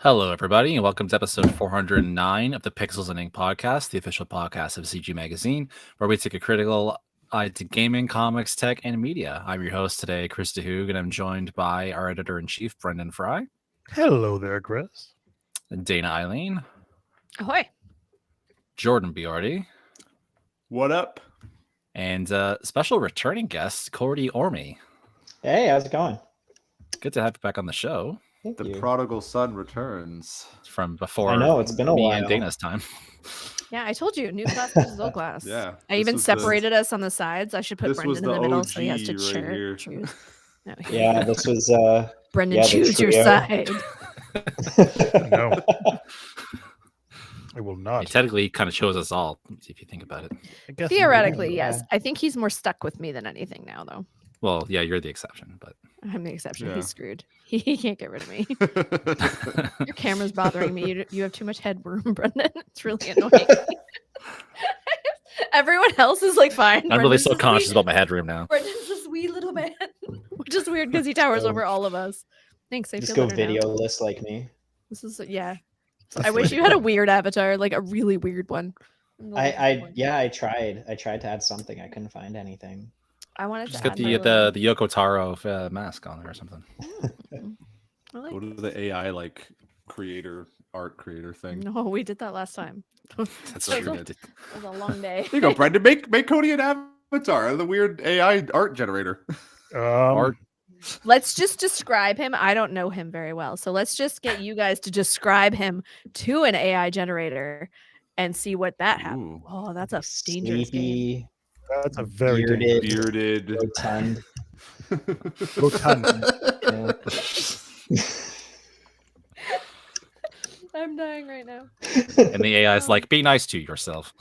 Hello, everybody, and welcome to episode 409 of the Pixels and Ink podcast, the official podcast of CG Magazine, where we take a critical eye to gaming, comics, tech, and media. I'm your host today, Chris DeHoog, and I'm joined by our editor-in-chief, Brendan Fry. Hello there, Chris. And Dana Eileen. Ahoy. Jordan Biordi. What up? And special returning guest, Cordy Orme. Hey, how's it going? Good to have you back on the show. Thank The you. prodigal son returns. From before I know, it's been a me while. and Dana's time. Yeah, I told you, new class versus old class. Yeah. I even separated us on the sides. I should put This was Brendan in the the middle so he has to OG right here. choose. No, Yeah, this was Brendan, yeah, the choose your trio. side. No, I will He not. technically kind of chose us all, if you think about it. I guess Theoretically, Yeah. yes. I think he's more stuck with me than anything now, though. Well, yeah, you're the exception, but I'm the exception. Yeah. He's screwed. He can't get rid of me. Your camera's bothering me. You have too much headroom, Brendan. It's really annoying. Everyone else is like fine. I'm really Brendan's so this conscious wee- about my headroom now. Brendan's this wee little man, which is weird because he towers over all of us. Thanks. I just feel go better now. video list like me. This is yeah. I wish you had a weird avatar, like a really weird one. I tried to add something. I couldn't find anything. I wanted Just to get add the Yoko Taro mask on there or something. I like Go to the AI art creator thing. No, we did that last time. That's It true. was a long day. There you go, Brendan. Make Cody an avatar, the weird AI art generator. Art. Let's just describe him. I don't know him very well. So let's just get you guys to describe him to an AI generator and see what that happens. Ooh. Oh, that's a dangerous game. Sleepy, That's a very bearded, Bearded. rotund. rotund. Yeah. I'm dying right now. And the AI is like, be nice to yourself.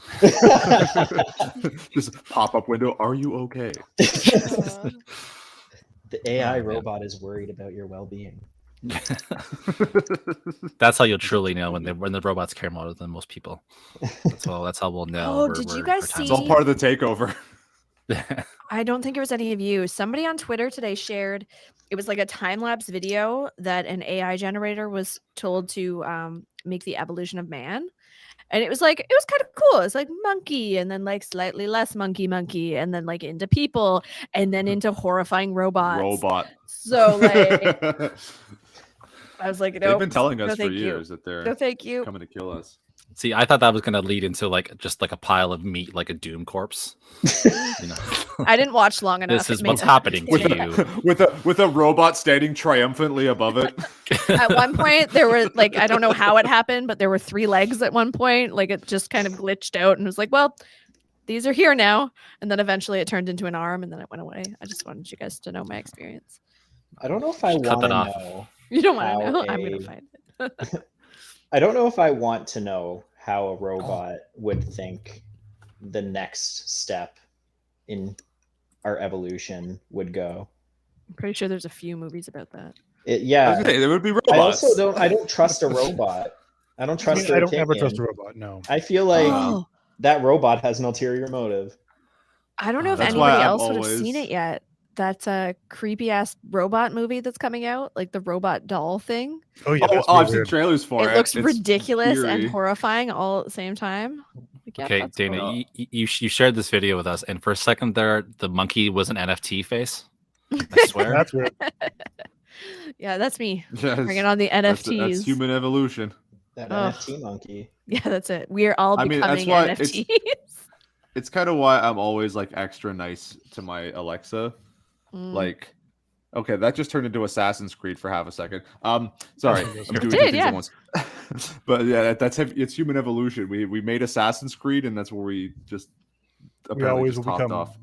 Just pop-up window. Are you okay? Uh, The AI Oh, man. robot is worried about your well-being. That's how you'll truly know when the robots care more than most people. That's how we'll know. Oh, did you guys our time's It's all see- part of the takeover. up. I don't think it was any of you. Somebody on Twitter today shared it was like a time lapse video that an AI generator was told to make the evolution of man. And it was kind of cool. It's like monkey and then like slightly less monkey and then like into people and then into horrifying robots. Robot. So like I was like, They've nope, been telling no, us for thank you. years that no they're thank you. coming to kill us. See, I thought that was going to lead into just like a pile of meat, like a Doom corpse. You know, I didn't watch long enough. this It is made what's that happening to mistake. you. with a robot standing triumphantly above it. At one point there were like I don't know how it happened, but there were 3 legs at one point. Like it just kind of glitched out and was like, well, these are here now. And then eventually it turned into an arm and then it went away. I just wanted you guys to know my experience. I don't know if I Just cut want to that off. know. You don't want to How know. I'm gonna a- find it. I don't know if I want to know how a robot would think the next step in our evolution would go. I'm pretty sure there's a few movies about that. Yeah. There would be robots. I also don't trust a robot. I don't trust I her don't ever trust a opinion. robot. No. I feel like Oh, that robot has an ulterior motive. I don't know if That's why anybody I'm else would have seen always- it yet. That's a creepy ass robot movie that's coming out, like the robot doll thing. Oh yeah. that's I've seen weird. trailers for it. It looks It's ridiculous and eerie. horrifying all at the same time. Like, yeah, Okay, that's Dana, cool. you shared this video with us, and for a second there, the monkey was an NFT face. I swear. That's weird. Yeah, that's me. Yes. Bringing on the That's NFTs. human evolution. That Ugh. NFT monkey. Yeah, that's it. We're all I mean, that's becoming why NFTs. It's kind of why I'm always like extra nice to my Alexa. Mm. Like, okay, that just turned into Assassin's Creed for half a second. Sorry, It I'm doing did, two things yeah. at once. But yeah, it's human evolution. We made Assassin's Creed, and that's where we just apparently always just will topped become- off,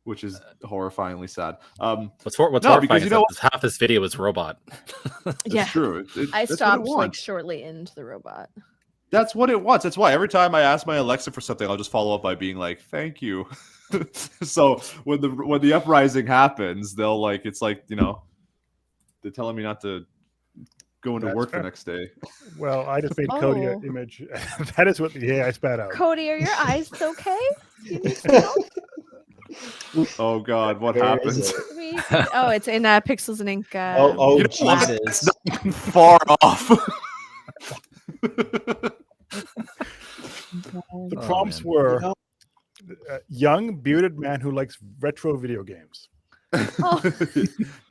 which is horrifyingly sad. What's No, horrifying because is you that know- half this video is robot. It's Yeah. true. I that's what it stopped like wants. shortly into the robot. That's what it wants. That's why every time I ask my Alexa for something, I'll just follow up by being like, "Thank you." So when the uprising happens, they'll like it's like they're telling me not to go into That's work fair. the next day. Well, I just made Cody Oh. an image. That is what the AI spat out. Cody, are your eyes okay? You need some help? Oh God, what Where happens? is it? We- Oh, it's in Pixels and Ink. Oh You know what? Jesus. It's not far off. The prompts were young, bearded man who likes retro video games.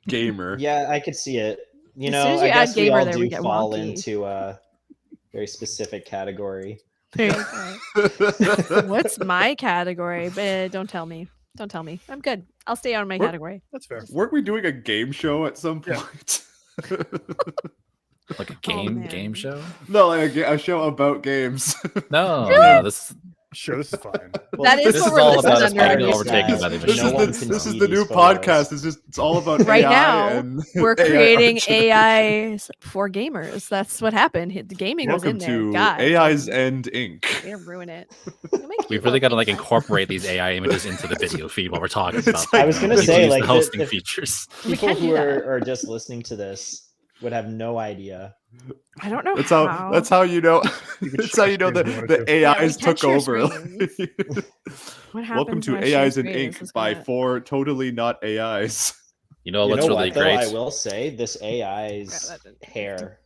Gamer. Yeah, I could see it. As soon as you I add guess we gamer all there, do we get fall wonky. into a very specific category. What's my category? But don't tell me. Don't tell me. I'm good. I'll stay out of my category. That's fair. Weren't we doing a game show at some Yeah. point? Like a man. game show? No, like a show about games. No, this Sure, this is fine. That is this what is we're all listed about us under. being overtaken by the This machine. is the new podcast. It's all about Right AI now, and We're AI creating art. AI for gamers. That's what happened. The gaming was in Welcome there. to God, AI's End Inc. they're gonna ruin it. We've really got to like incorporate these AI images into the video feed while we're talking It's about. like- I was gonna use say, the like, hosting if features. We people can do who that. are just listening to this would have no idea. I don't know That's how. how. That's how you know. You could That's how share you know screens that if you wanted the to. Yeah, we AIs can took share over. What happens Welcome to when I share AIs in screen? Ink This is by gonna- 4 totally not AIs. You know You what's know really what, though? great? I will say this Yeah, AI's that didn't- hair.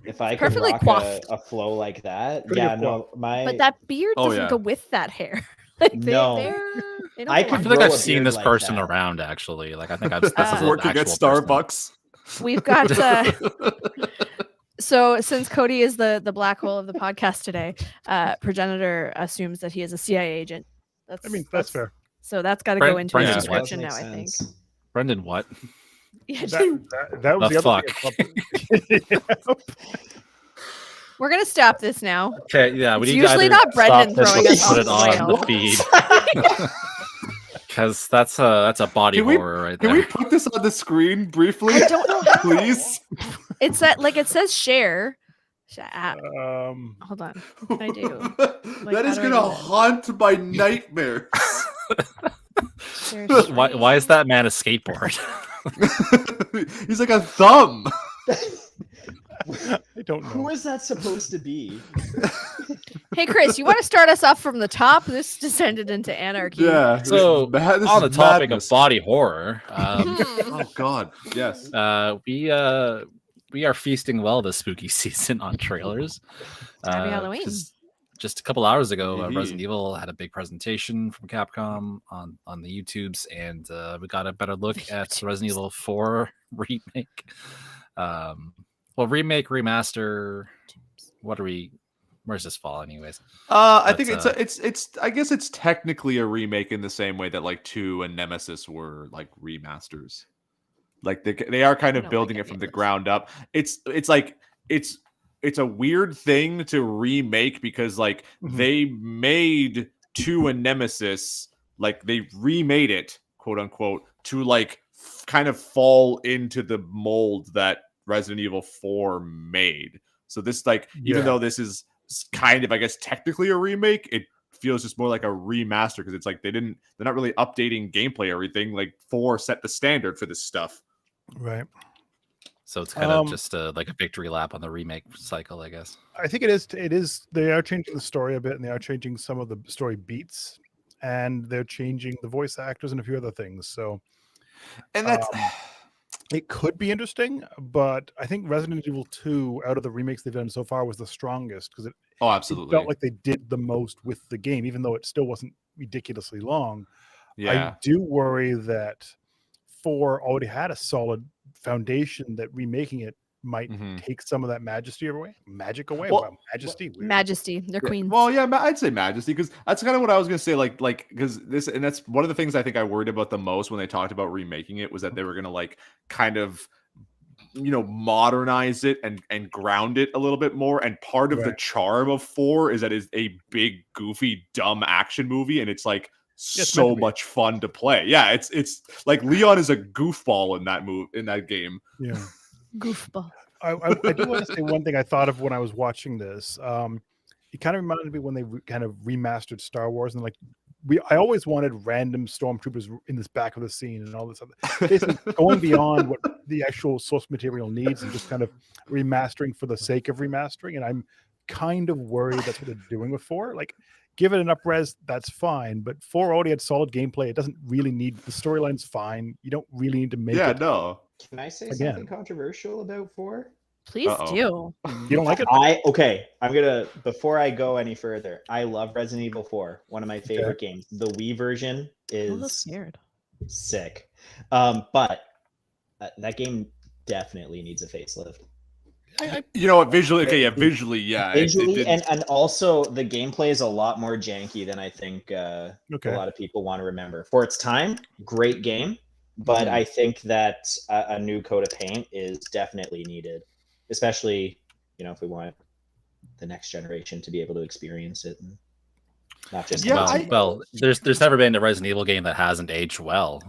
If I could Perfectly rock coiffed. a flow like that, Pretty yeah, good no, my But that beard Oh, doesn't yeah. go with that hair. Like No. they don't I go could I on. feel like grow I've a seen beard this like person that. around. Actually, like I think I've. This is an Working at actual person. Starbucks. We've got so since Cody is the black hole of the podcast today, Progenitor assumes that he is a CIA agent. I mean, that's fair. So that's got to go into his Brendan, what? description now. Does I make think. sense. Brendan, what? Yeah, That was The the other thing. we're gonna stop this now. Okay, yeah, we It's need usually to either not Brendan stop this throwing or us put it off the on the rails. feed because that's a body Can we- horror right Can there. we put this on the screen briefly? I don't know how. Please. It's that like it says share. Hold on. What can I do? That is how do I gonna do this? haunt my nightmares. Share why screen. is that man a skateboard? He's like a thumb. I don't know. Who is that supposed to be? Hey Chris, you want to start us off from the top? This descended into anarchy. Yeah. So, this On the is topic madness. of body horror, Oh God. Yes. we are feasting well this spooky season on trailers. Happy Halloween. Just a couple hours ago, Indeed. Resident Evil had a big presentation from Capcom on the YouTubes, and we got a better look at Resident Evil 4 remake. Remake, remaster. Where's this fall, anyways? I But, think it's I guess it's technically a remake in the same way that like 2 and Nemesis were like remasters. Like they are kind I of don't building like it from any the of this. ground up. It's a weird thing to remake because like Mhm. they made 2 and Nemesis, like they remade it, quote unquote, to like kind of fall into the mold that Resident Evil 4 made. So this like even Yeah. though this is kind of I guess technically a remake, it feels just more like a remaster because it's like they're not really updating gameplay or everything. Like 4 set the standard for this stuff. Right. So it's kind of Um, just like a victory lap on the remake cycle, I guess. I think it is. It is. They are changing the story a bit, and they are changing some of the story beats, and they're changing the voice actors and a few other things. So And that's it could be interesting, but I think Resident Evil 2, out of the remakes they've done so far, was the strongest because it absolutely. felt like they did the most with the game, even though it still wasn't ridiculously long. Yeah. I do worry that 4 already had a solid foundation that remaking it might Mhm. take some of that magic away. Well, Wow, majesty. Weird. Majesty, they're queens. Well, yeah, I'd say Majesty because that's kind of what I was gonna say. Like because this and that's one of the things I think I worried about the most when they talked about remaking it was that they were gonna like kind of modernize it and ground it a little bit more. And part of the Right. charm of 4 is that it's a big, goofy, dumb action movie, and it's like it's meant so to be. much fun to play. Yeah, it's like Leon is a goofball in that game. Yeah. Goofball. I do want to say one thing I thought of when I was watching this. It kind of reminded me when they kind of remastered Star Wars, and like I always wanted random stormtroopers in this back of the scene and all this other, basically going beyond what the actual source material needs and just kind of remastering for the sake of remastering. And I'm kind of worried that's what they're doing with 4. Like, give it an up-res, that's fine, but 4 already had solid gameplay. It doesn't really need the storyline's fine. You don't really need to make Yeah, it. no. Can I say Again. something controversial about 4? Please Uh-oh. do. You don't like it? I'm gonna, before I go any further, I love Resident Evil 4, one of my favorite games. The Wii version I'm a little is scared. sick. But that game definitely needs a facelift. You know what? Visually, okay, yeah, visually, yeah. Visually, and also the gameplay is a lot more janky than I think a Okay. lot of people want to remember. For its time, great game, but I think that a new coat of paint is definitely needed, especially if we want the next generation to be able to experience it and not just well, there's never been a Resident Evil game that hasn't aged well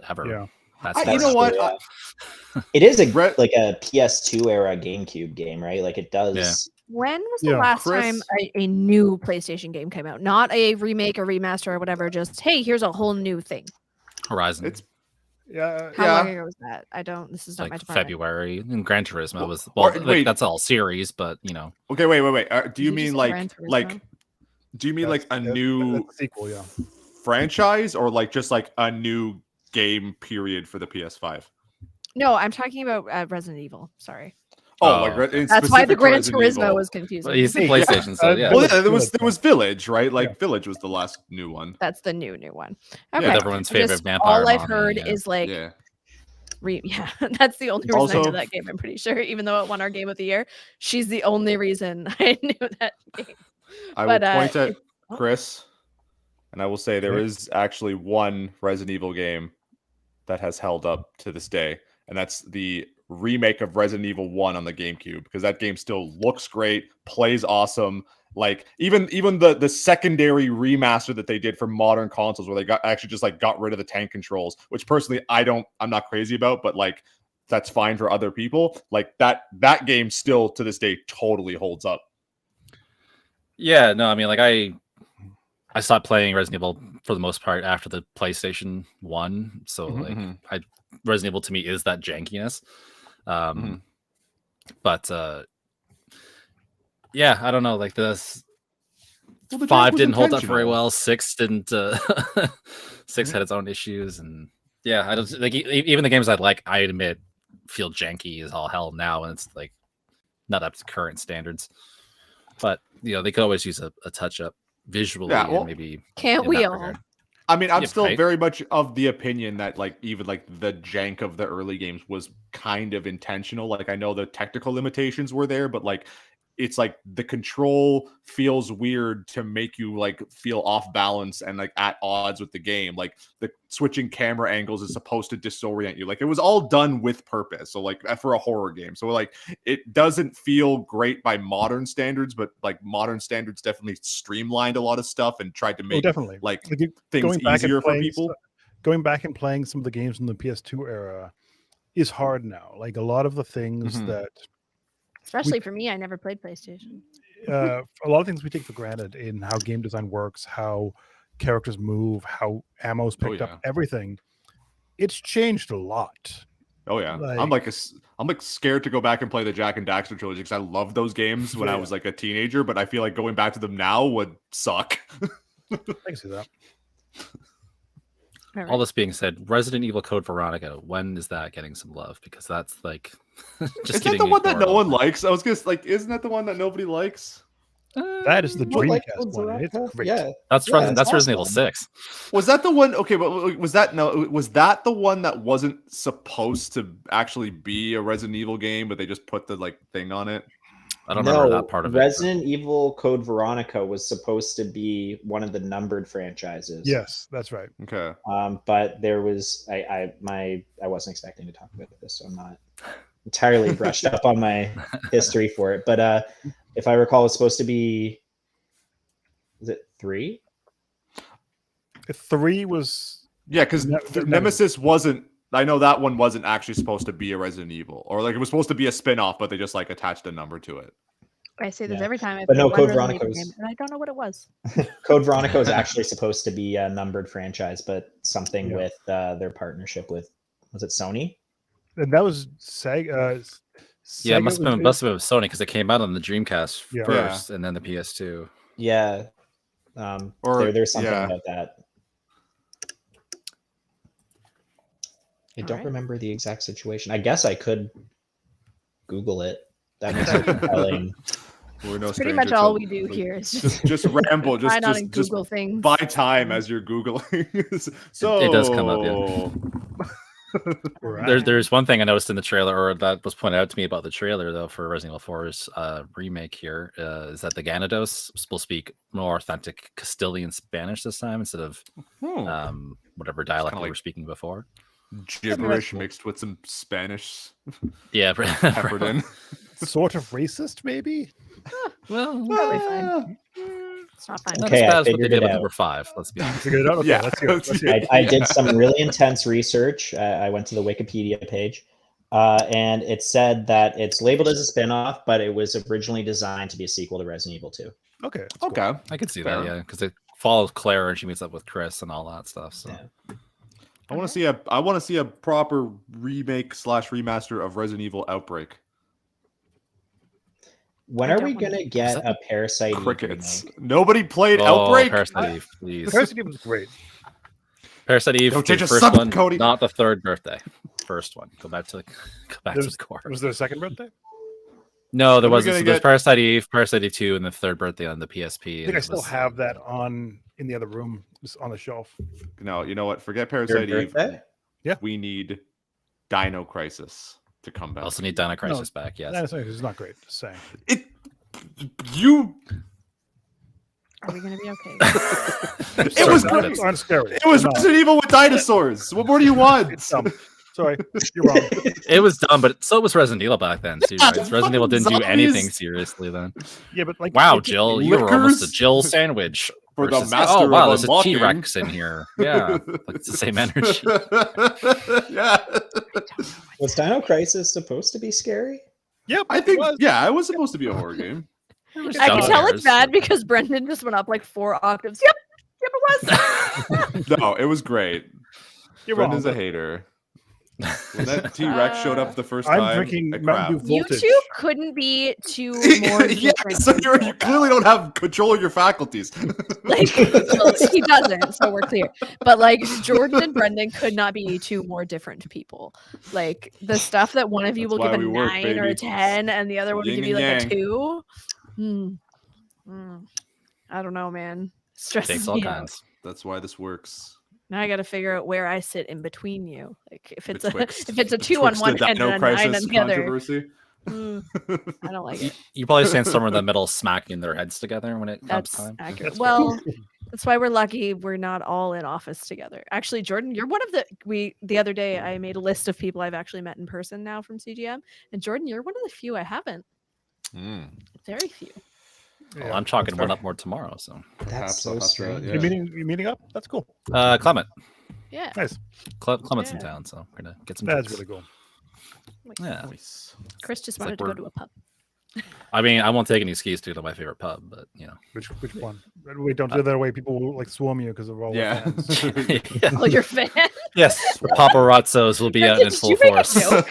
ever. Yeah. That's you know true, what? yeah. It is a PS2 era GameCube game, right? Like it does. Yeah. When was the last time a new PlayStation game came out? Not a remake or remaster or whatever. Just hey, here's a whole new thing. Horizon. It's How long ago was that? I don't. This is not like my department. February. And Gran Turismo was wait. that's all series, but Okay, wait. Do you Did mean say like Gran Turismo? Do you mean like a new sequel? Yeah. franchise or like just like a new game period for the PS5? No, I'm talking about Resident Evil. Sorry. That's why the Gran Turismo was confusing. Well, he's the PlayStation, so yeah. Well, yeah, there was Village, right? Like Village was the last new one. That's the new one. Okay. Yeah, everyone's favorite vampire. All I've heard is like, that's the only reason I know that game. I'm pretty sure, even though it won our Game of the Year, she's the only reason I knew that game. I will point at Chris, and I will say there is actually one Resident Evil game that has held up to this day, and that's the remake of Resident Evil 1 on the GameCube, because that game still looks great, plays awesome. Like even the secondary remaster that they did for modern consoles, where they got rid of the tank controls, which personally I'm not crazy about, but like that's fine for other people. Like that game still to this day totally holds up. Yeah, no, I mean, like I stopped playing Resident Evil for the most part after the PlayStation 1, so Resident Evil to me is that jankiness. But yeah, I don't know, like this 5 didn't hold up very well, 6 didn't. 6 had its own issues, and yeah, I don't like even the games I admit feel janky as all hell now, and it's like not up to current standards. But they could always use a touch up visually, and maybe can't we all? I mean, I'm still very much of the opinion that like even like the jank of the early games was kind of intentional. Like I know the technical limitations were there, but like it's like the control feels weird to make you like feel off balance and like at odds with the game. Like the switching camera angles is supposed to disorient you. Like it was all done with purpose. So like for a horror game. So like it doesn't feel great by modern standards, but like modern standards definitely streamlined a lot of stuff and tried to make like things easier for people. Going back and playing some of the games from the PS2 era is hard now. Like a lot of the things that especially for me, I never played PlayStation. A lot of things we take for granted in how game design works, how characters move, how ammo's picked up, everything. It's changed a lot. Oh yeah, I'm like scared to go back and play the Jack and Daxter trilogy because I loved those games when I was like a teenager, but I feel like going back to them now would suck. I can see that. All this being said, Resident Evil Code Veronica, when is that getting some love? Because that's like just is that the one that no one likes? I was just like, isn't that the one that nobody likes? That is the Dreamcast one. It's great. Yeah, that's Resident Evil 6. Was that the one? Okay, but was that the one that wasn't supposed to actually be a Resident Evil game, but they just put the like thing on it? I don't remember that part of Resident Evil Code Veronica was supposed to be one of the numbered franchises. Yes, that's right. Okay. But there was I wasn't expecting to talk about this, so I'm not entirely brushed up on my history for it. But if I recall, it's supposed to be, is it 3? 3 was because Nemesis wasn't. I know that one wasn't actually supposed to be a Resident Evil, or like it was supposed to be a spin-off, but they just like attached a number to it. I say this every time. But no, Code Veronica and I don't know what it was. Code Veronica was actually supposed to be a numbered franchise, but something with their partnership with, was it Sony? And that was Sega. Yeah, it must have been Sony because it came out on the Dreamcast first, and then the PS2. Yeah, there's something about that. I don't remember the exact situation. I guess I could Google it. That makes it compelling. We're no Pretty stranger much all to- we do here is just ramble, try not to just Google things. buy time as you're googling. So It does come up, yeah. Right. There's one thing I noticed in the trailer, or that was pointed out to me about the trailer, though, for Resident Evil 4's remake here, is that the Gyarados will speak more authentic Castilian Spanish this time instead of whatever dialect we like- were speaking before. gibberish mixed with some Spanish Yeah, peppered in. Sort of racist, maybe. well, Probably fine. It's not fine. not Okay, as bad I as what they figured did it with out. number 5. Let's be honest. Figured it out. Okay, Yeah. let's hear it. Let's hear it. I did some really intense research. I went to the Wikipedia page, and it said that it's labeled as a spin-off, but it was originally designed to be a sequel to Resident Evil 2. Okay. that's cool. Okay. I could see Fair. that, yeah, because it follows Claire and she meets up with Chris and all that stuff. So Yeah. I want to see a proper remake / remaster of Resident Evil Outbreak. When I are don't we wanna- gonna get a Parasite Eve Crickets. remake? Nobody played oh, Outbreak. Parasite Eve, please. Parasite Eve was great. Parasite Eve, Don't change the the first subject, one, Cody. not the third birthday. First one. Go back to There's- the core. Was there a second birthday? No, there When are we wasn't. gonna So there's get- Parasite Eve, Parasite Eve 2, and the third birthday on the PSP. I think and I it still was- have that in the other room, just on the shelf. No, you know what? Forget Your Parasite Eve. birthday? We need Dino Crisis to come I back. also need Dino Crisis back. Yes. It's not great. Just saying. You. Are we gonna be okay? It was Sorry, great. Aren't scary. It was No, Resident Evil with dinosaurs. What more do you want? it's dumb. Sorry, you're wrong. It was dumb, but so was Resident Evil back then too. Yeah, Right? Resident Evil didn't do zombies. anything seriously then. Yeah, but like, Wow, it- Jill, you were almost a Lickers? Jill sandwich. For the versus- master oh wow, of there's a unlocking. T-Rex in here. Yeah, like it's the same energy. Yeah. Was Dino Crisis supposed to be scary? Yeah, I think, it was. yeah, it was supposed to be a horror game. I jump can tell scares. it's bad because Brendan just went up like 4 octaves. Yep, it was. No, it was great. You're wrong. Brendan's a hater. When that T-Rex showed up the first I'm time, drinking I Mountain crapped. Dew You Voltage. two couldn't be two more Yeah, different so you people. clearly don't have control of your faculties. Like he doesn't, so we're clear. But like Jordan and Brendan could not be 2 more different people. Like the stuff that one of you That's will give why a we work, 9 or a baby. 10, and the other one will Yin give you and like a yang. 2. I don't know, man. Takes Stresses all me out. kinds. That's why this works. Now I got to figure out where I sit in between you. Like if it's Betwixt- if it's a 2 on betwixt one the end Dino and a 9 on Crisis the other. controversy. I don't like it. You probably stand somewhere in the middle, smacking their heads together when it comes That's time. accurate. That's Well, that's why we're lucky we're not all in office together. Actually, Jordan, you're one of the other day I made a list of people I've actually met in person now from CGM, and Jordan, you're one of the few I haven't. Mm. Very few. Well, Yeah, I'm chalking that's one fair. up more tomorrow. So That's Perhaps so I'll have to- strange. yeah. You meeting up? That's cool. Clement, Yeah. Nice. Clement's in Yeah. town, so we're gonna get some. That's drinks. really cool. Yeah. Nice. Chris just It's like wanted to go we're- to a pub. I mean, I won't take any skis to go to my favorite pub, but you know. Which one? Wait, don't do that way. People will like swarm you because of all Yeah. fans. Yeah. Oh, you're fan. Yes, paparazzos will be out in Did full you make a force. joke?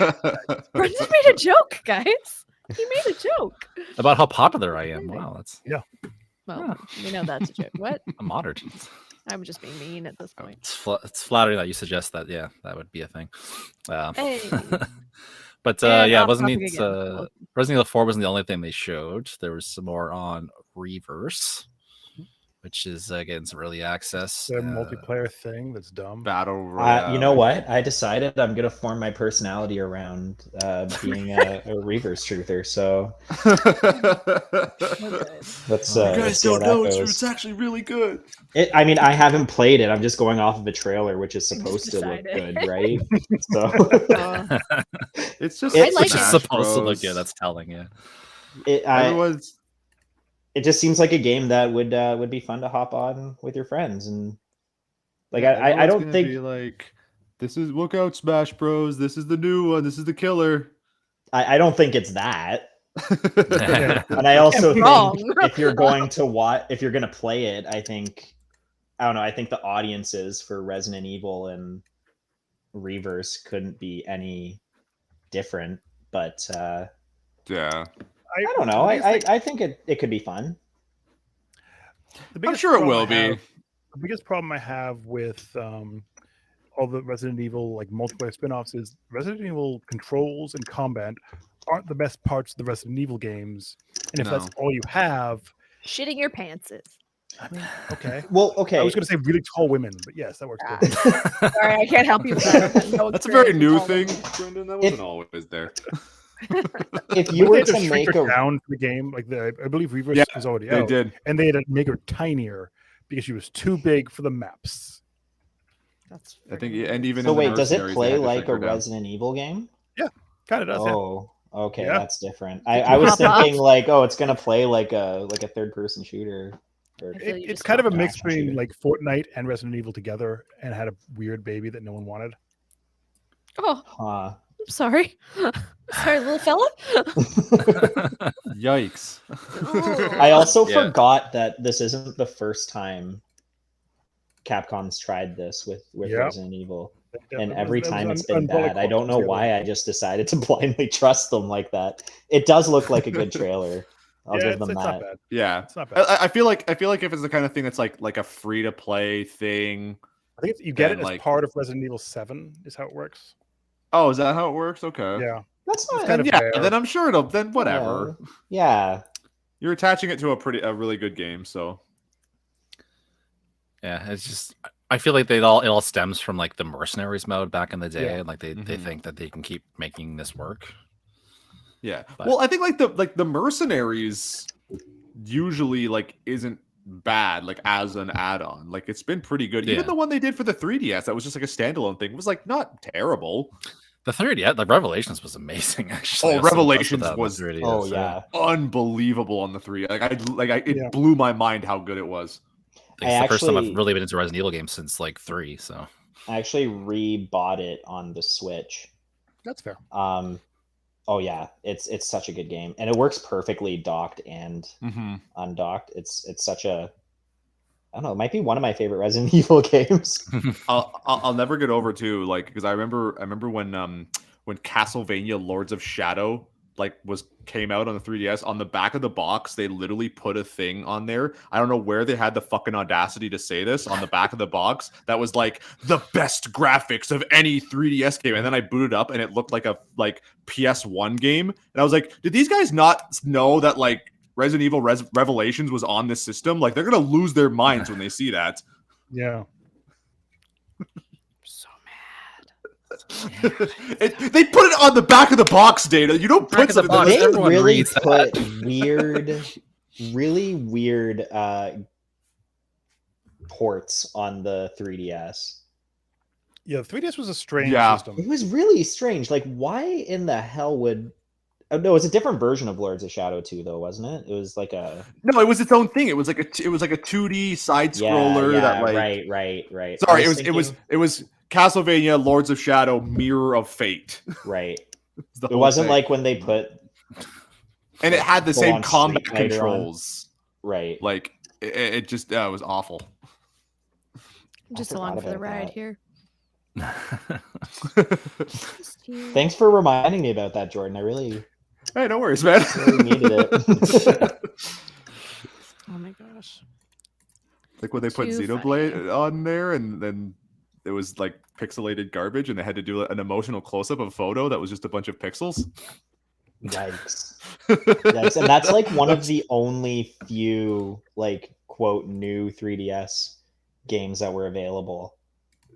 Brendan made a joke, guys. He made a joke. About how popular I am. Wow, that's Well, we know that's a joke. What? I'm honored. I'm just being mean at this point. It's flattering that you suggest that. Yeah, that would be a thing. Hey. But And yeah, it off wasn't topic it, again. Resident Evil 4 wasn't the only thing they showed. There was some more on Reverse, which is getting some early access. The multiplayer thing that's dumb. Battle Royale. You know what? I decided I'm gonna form my personality around being a reverse truther. So Okay. let's. You let's guys see how don't that know goes. it's actually really good. I mean, I haven't played it. I'm just going off of a trailer, which is supposed to look decided. good, right? So It's just I Which like is it. Smash supposed to look Bros. good. That's telling, yeah. Everyone's it just seems like a game that would be fun to hop on with your friends, and like I everyone's don't gonna think be like, this is look out Smash Bros. This is the new one. This is the killer. I don't think it's that. Yeah. And I also think wrong. if you're going to play it, I don't know. I think the audiences for Resident Evil and Reverse couldn't be any different. But Yeah, I don't know. I think it could be fun. The I'm biggest sure it problem will I be. have- The biggest problem I have with all the Resident Evil like multiplayer spin-offs is Resident Evil controls and combat aren't the best parts of the Resident Evil games, and if that's No. all you have, Shitting your pants is. I mean, okay. Well, okay. I was going to say really tall women, but yes, that works. Ah. Too. Sorry, I can't help you with that. No That's a very experience new with all thing, women. Brendan. That wasn't always there. If You you were had to to shrink make her a down for the game, like I believe Reverse Yeah, was already They out, did. and they had to make her tinier because she was too big for the maps. That's I think, friggin' and even so in the wait, does it Mercenaries, they play had to like shrink a her down. Resident Evil game? Kind of does. Yeah. Oh, okay, Yeah. that's different. I was thinking like, oh, it's gonna play like a third-person shooter. Or, I feel you It's just kind of a dropped mix action between shooter. like Fortnite and Resident Evil together, and had a weird baby that no one wanted. Oh, huh. I'm sorry. Sorry, little fella. Yikes. Oh. I also Yeah. forgot that this isn't the first time Capcom's tried this with Yep. Resident Evil. And That every was- that time was it's been Umbrella bad. I Corp don't was know the other why one. I just decided to blindly trust them like that. It does look like a good trailer. I'll Yeah, give them it's that. not bad. Yeah. It's not bad. I feel like if it's the kind of thing that's like a free to play thing. I think you get then, it as like- part of Resident Evil 7 is how it works. Oh, is that how it works? Okay. Yeah. That's It's not kind of Yeah. rare. Then I'm sure then whatever. Yeah. You're attaching it to a really good game, so Yeah, it's just I feel like it all stems from like the Mercenaries mode back in the day, Yeah. and like they Mhm. think that they can keep making this work. yeah. But- Well, I think the Mercenaries usually like isn't bad like as an add-on. Like it's been pretty good. Yeah. Even the one they did for the 3DS that was just like a standalone thing was like not terrible. The 3DS, like Revelations was amazing actually. Oh, I was so impressed with Revelations that on the was- 3DS, Oh yeah. Unbelievable on the 3. It Yeah. blew my mind how good it was. It's I the first time I've actually- really been into Resident Evil games since like 3. So I actually re-bought it on the Switch. That's fair. Oh yeah, it's such a good game, and it works perfectly docked and Mm-hmm. undocked. It's such a, I don't know, it might be one of my favorite Resident Evil games. I'll never get over too, like, because I remember when Castlevania Lords of Shadow like came out on the 3DS. On the back of the box, they literally put a thing on there. I don't know where they had the fucking audacity to say this on the back of the box. That was like the best graphics of any 3DS game. And then I booted up and it looked like a PS1 game. And I was like, did these guys not know that like Resident Evil Revelations was on this system? Like they're gonna lose their minds when they see that. Yeah. So mad. They put it on the back of the box, Data. You don't Back put of the something box. They everyone really reads that. put really weird ports on the 3DS. Yeah, the 3DS was a strange Yeah. system. It was really strange. Like, why in the hell would? Oh, no, it's a different version of Lords of Shadow 2, though, wasn't it? It was like a No, it was its own thing. It was like a 2D side scroller yeah, that like right. Sorry, I it was Castlevania Lords of Shadow Mirror of Fate. right. It's the It whole wasn't thing. like when they put and it had the same full-on combat Street Fighter on. controls. right. Like it just it was awful. I'm just forgot along for the about ride that. here. Thanks for reminding me about that, Jordan. I really, Hey, no worries, man. really needed it. Oh my gosh. Like when they put Too Xenoblade on there, and then it was like pixelated garbage, and they had to do an emotional close up of a photo that was just a bunch of pixels. Yikes. Yikes. And that's like one of the only few like quote new 3DS games that were available.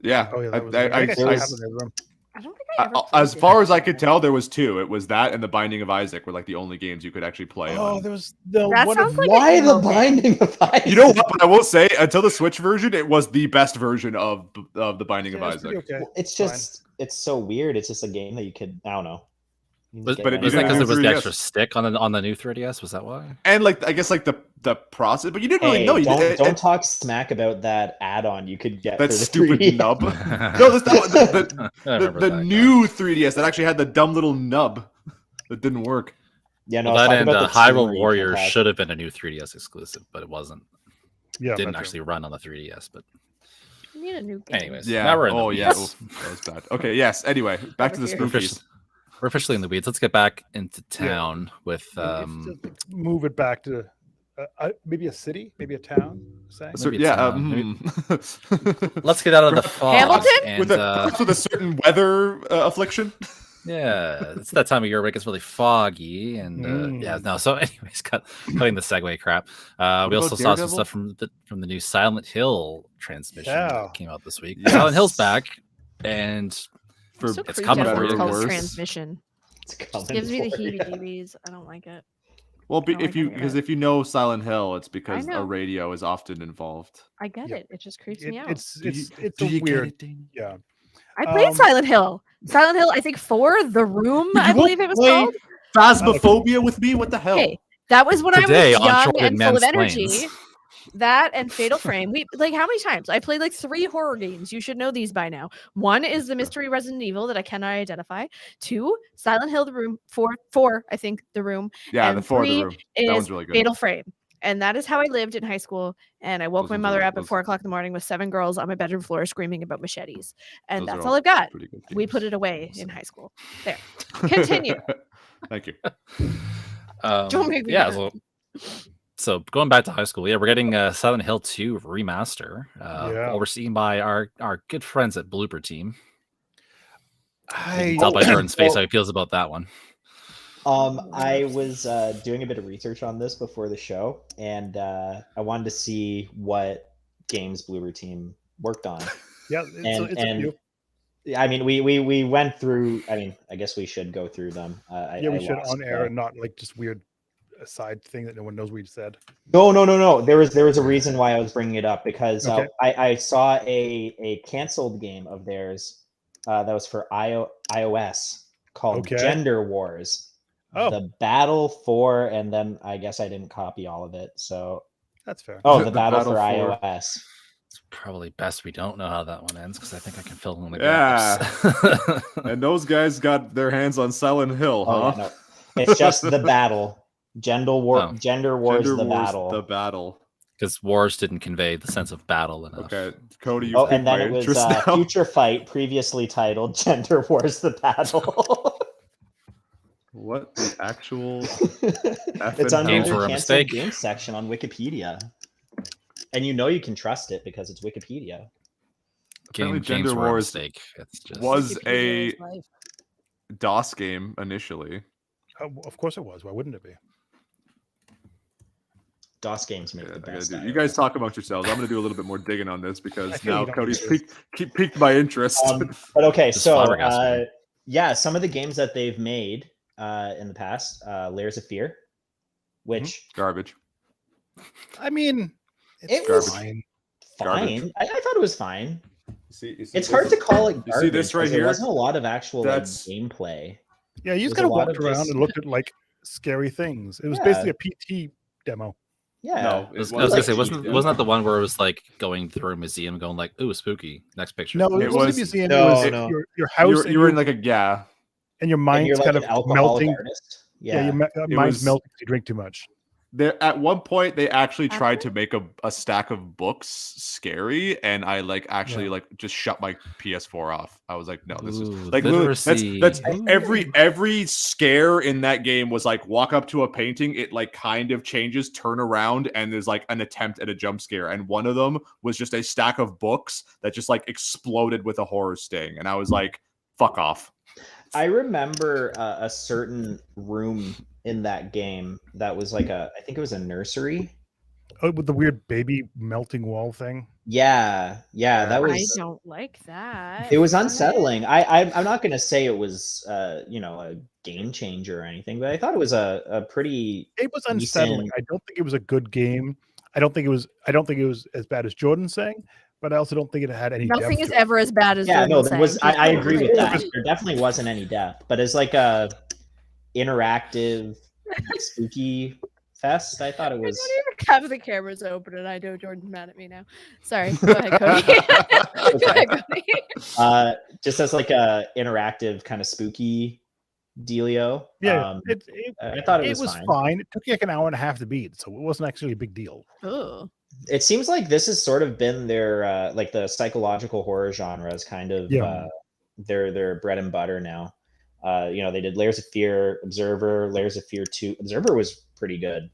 Yeah, Oh yeah, that was. I- I think I- I still I- have it in the room. I don't think I ever as played far it. as I could tell, there was two. It was that and the Binding of Isaac were like the only games you could actually play Oh, on. there was the That one sounds of like Why an the emo game. Binding of Isaac? You know what? But I will say, until the Switch version, it was the best version of the Binding Yeah, of it's pretty Isaac. okay. Well, it's Fine. just it's so weird. It's just a game that you could, I don't know. You Was, just but get it was that didn't because have it was the 3DS. extra stick on the new 3DS? Was that why? And like I guess like the process, but you didn't really Hey, know. You don't talk smack about that add-on you could get that for the stupid 3DS. nub. No, the I remember the that, new 3DS that actually had the dumb little nub that didn't work. Yeah, no, Well, let's that talk and about the Hyrule team Warriors recap. should have been a new 3DS exclusive, but it wasn't. Yeah, Didn't that's actually run on the 3DS. But I need a new game. anyways, Yeah. now we're in the Oh weeds. yeah. Oof, that was bad. Okay. Yes. Anyway, back to the Over here. spookies. We're officially in the weeds. Let's get back into town with Just move it back to maybe a city, maybe a town. Say. So, Maybe yeah. let's get out of the fog Hamilton? and with a certain weather affliction. Yeah, it's that time of year where it gets really foggy, and yeah, no. So, anyways, cutting the segue crap. We about also saw some Daredevil? stuff from the new Silent Hill transmission Yeah. that came out this week. Yes. Silent Hill's back, and I'm so it's creeped coming out for when it's you. called worse. transmission. It's Just coming gives me the for ya. heebie-jeebies. I don't like it. Well, I don't like any of it. if you know Silent Hill, it's because a know. radio is often involved. I get Yep. it. It just creeps me out. It's a weird. Yeah. I played um, Silent Hill. Silent Hill, I think 4, The Room, I believe it was called. Phasmophobia with me? What the hell? Hey, that was when Today I on was young Jordan and full of Mansplains. energy. That and Fatal Frame. We like how many times? I played like 3 horror games. You should know these by now. 1 is the Mystery Resident Evil that I cannot identify. 2, Silent Hill, The Room. 4, I think, The Room. Yeah, and the 4 of the 3 room. That is one's really good. Fatal Frame. And that is how I lived in high school. And I woke Those my ones mother are- up at those- 4 o'clock in the morning with 7 girls on my bedroom floor screaming about machetes. And Those are that's all I've got. pretty good We games. put it away in high school. There. Continue. Thank you. Don't make me Yeah, mad. so going back to high school, yeah, we're getting Silent Hill 2 remaster, Yeah. overseen by our good friends at Blooper Team. You I can tell by Jordan's face how he feels about that one. I was doing a bit of research on this before the show, and I wanted to see what games Bloober Team worked on. yeah, it's a few. I mean, we went through. I mean, I guess we should go through them. Yeah, we should lost, on air and not like just weird aside thing that no one knows we said. No. There was a reason why I was bringing it up because Okay. I saw a canceled game of theirs that was for iOS called Okay. Gender Wars. Oh. The Battle for, and then I guess I didn't copy all of it. So, That's fair. oh, The the Battle Battle for for- iOS. It's probably best we don't know how that one ends because I think I can fill in the Yeah. gaps. And those guys got their hands on Silent Hill, Oh, huh? yeah, no. It's just the battle. Gender Wars, Oh. Gender Wars, Gender the Wars, battle. The battle. Because wars didn't convey the sense of battle enough. Okay, Cody, you Oh, piqued and then my it was interest now. Future Fight, previously titled Gender Wars, the battle. What the actual? It's under Games the were a canceled mistake. games section on Wikipedia. And you know you can trust it because it's Wikipedia. Apparently Games Gender were a Wars mistake. It's just was Wikipedia a is life. DOS game initially. Oh, of course it was. Why wouldn't it be? DOS games make Yeah, the I gotta best. do- you guys talk amongst yourselves. I'm going to do a little bit more digging on this I because feel now you don't Cody's need piqued my interest. But okay, Just so flabbergasted me. yeah, some of the games that they've made in the past, Layers of Fear, which Garbage. I mean, It it's was fine. Garbage. fine. I thought it was fine. You see It's hard to call it You garbage. see this right 'cause there here? wasn't a lot of actual like, That's- gameplay. Yeah, you just There's kind a of lot walked of around just- and looked at like scary things. It was Yeah. basically a PT demo. Yeah. No, I was it gonna say, wasn't. wasn't that the one where it was like going through a museum, going like, "Ooh, spooky." Next picture. No, It it wasn't was- a museum. No, it was no. your house. You were in like a yeah. and your And mind's you're like kind an of alcoholic melting. artist. Yeah, Yeah. your It mind's was- melting if you drink too much. There at one point they actually tried After? to make a stack of books scary, and I like actually Yeah. like just shut my PS4 off. I was like, no, this is Ooh, like literally, literacy. that's Ooh. every scare in that game was like walk up to a painting, it like kind of changes, turn around, and there's like an attempt at a jump scare. And one of them was just a stack of books that just like exploded with a horror sting, and I was like, fuck off. I remember a certain room in that game that was like I think it was a nursery. Oh, with the weird baby melting wall thing. Yeah, that I was. don't like that. It was unsettling. I'm not going to say it was a game changer or anything, but I thought it was a pretty. It was unsettling. Decent. I don't think it was a good game. I don't think it was as bad as Jordan's saying, but I also don't think it had any Nothing depth is to it. ever as bad as Yeah, no, Jordan there was. saying. I agree with that. Just- There definitely wasn't any depth, but as like a interactive, spooky fest, I thought it I was. don't even have the cameras open, and I know Jordan's mad at me now. Sorry. Go ahead, Cody. Go ahead, Cody. Just as like a interactive kind of spooky dealio. Yeah, I thought it was fine. fine. It took like an hour and a half to beat, so it wasn't actually a big deal. Ooh. It seems like this has sort of been their like the psychological horror genre is kind of Yeah. their bread and butter now. They did Layers of Fear, Observer, Layers of Fear 2. Observer was pretty good.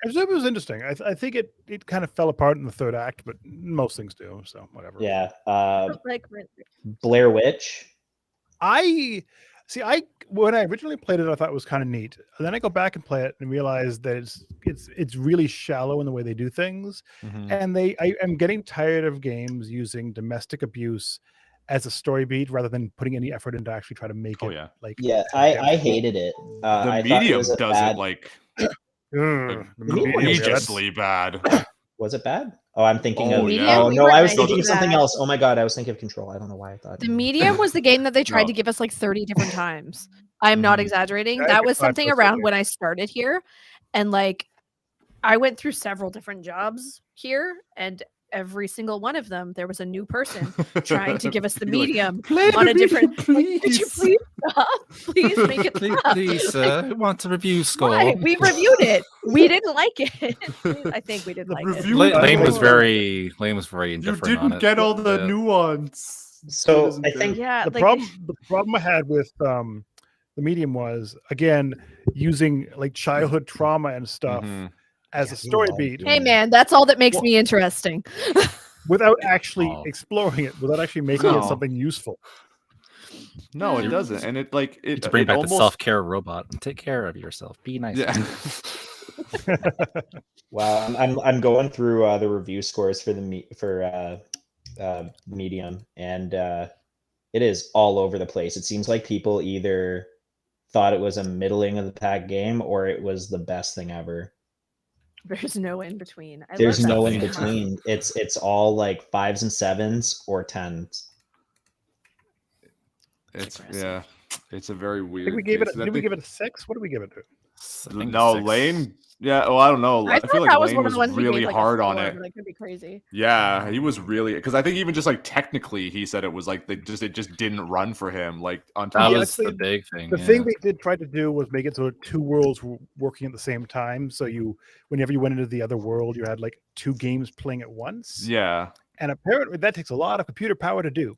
It was interesting. I think it kind of fell apart in the third act, but most things do. So whatever. Yeah. Like, Blair Witch. I See, when I originally played it, I thought it was kind of neat. And then I go back and play it and realize that it's really shallow in the way they do things. And I am getting tired of games using domestic abuse as a story beat rather than putting any effort into actually try to make it like. Yeah, I hated it. The I thought it medium was a does bad... it like The medium was egregiously bad. Was it bad? Oh, I'm thinking Oh, of. yeah. Oh We no, were I was nice thinking to of something that. else. Oh my god, I was thinking of Control. I don't know why I thought. The Medium was the game that they tried No. to give us like 30 different times. I'm not exaggerating. That was something around when I started here. And like I went through several different jobs here, and every single one of them, there was a new person trying to give us the You're like, medium "Play on the a different. medium, Could you please." please stop? Please make it Please, stop. please, sir. I want a review score. Why? We reviewed it. We didn't like it. I think we didn't The like review- it. Lane was Oh. very You indifferent on didn't it. get all the Yeah. nuance. So, Isn't I there? think- Yeah, The problem I had with the medium was, again, using like childhood trauma and stuff as a story beat Hey man, that's all that makes me interesting. without actually Oh. exploring it, without actually making it No. something useful. No, it doesn't, and it like it To bring it back almost the self-care robot. Take care of yourself. Be nice. yeah. Wow, I'm going through the review scores for Medium, and it is all over the place. It seems like people either thought it was a middling of the pack game or it was the best thing ever. There's no in between. There's love that no so in much. between. It's all like 5s and 7s or 10s. It's Aggressive. it's a very I weird. think we gave it. case. I Did we think- give it a 6? What did we give it to? I think No, 6. Lane. Yeah, well, I don't know. I thought feel like that was Lane one of was the ones we really gave, like, a hard on 4, it. but that could be crazy. Yeah, he was really because I think even just like technically, he said it was like it just didn't run for him. Like on That top. Yeah, was actually, the big thing. The yeah. thing they did try to do was make it so two worlds were working at the same time. So whenever you went into the other world, you had like 2 games playing at once. Yeah, And apparently that takes a lot of computer power to do.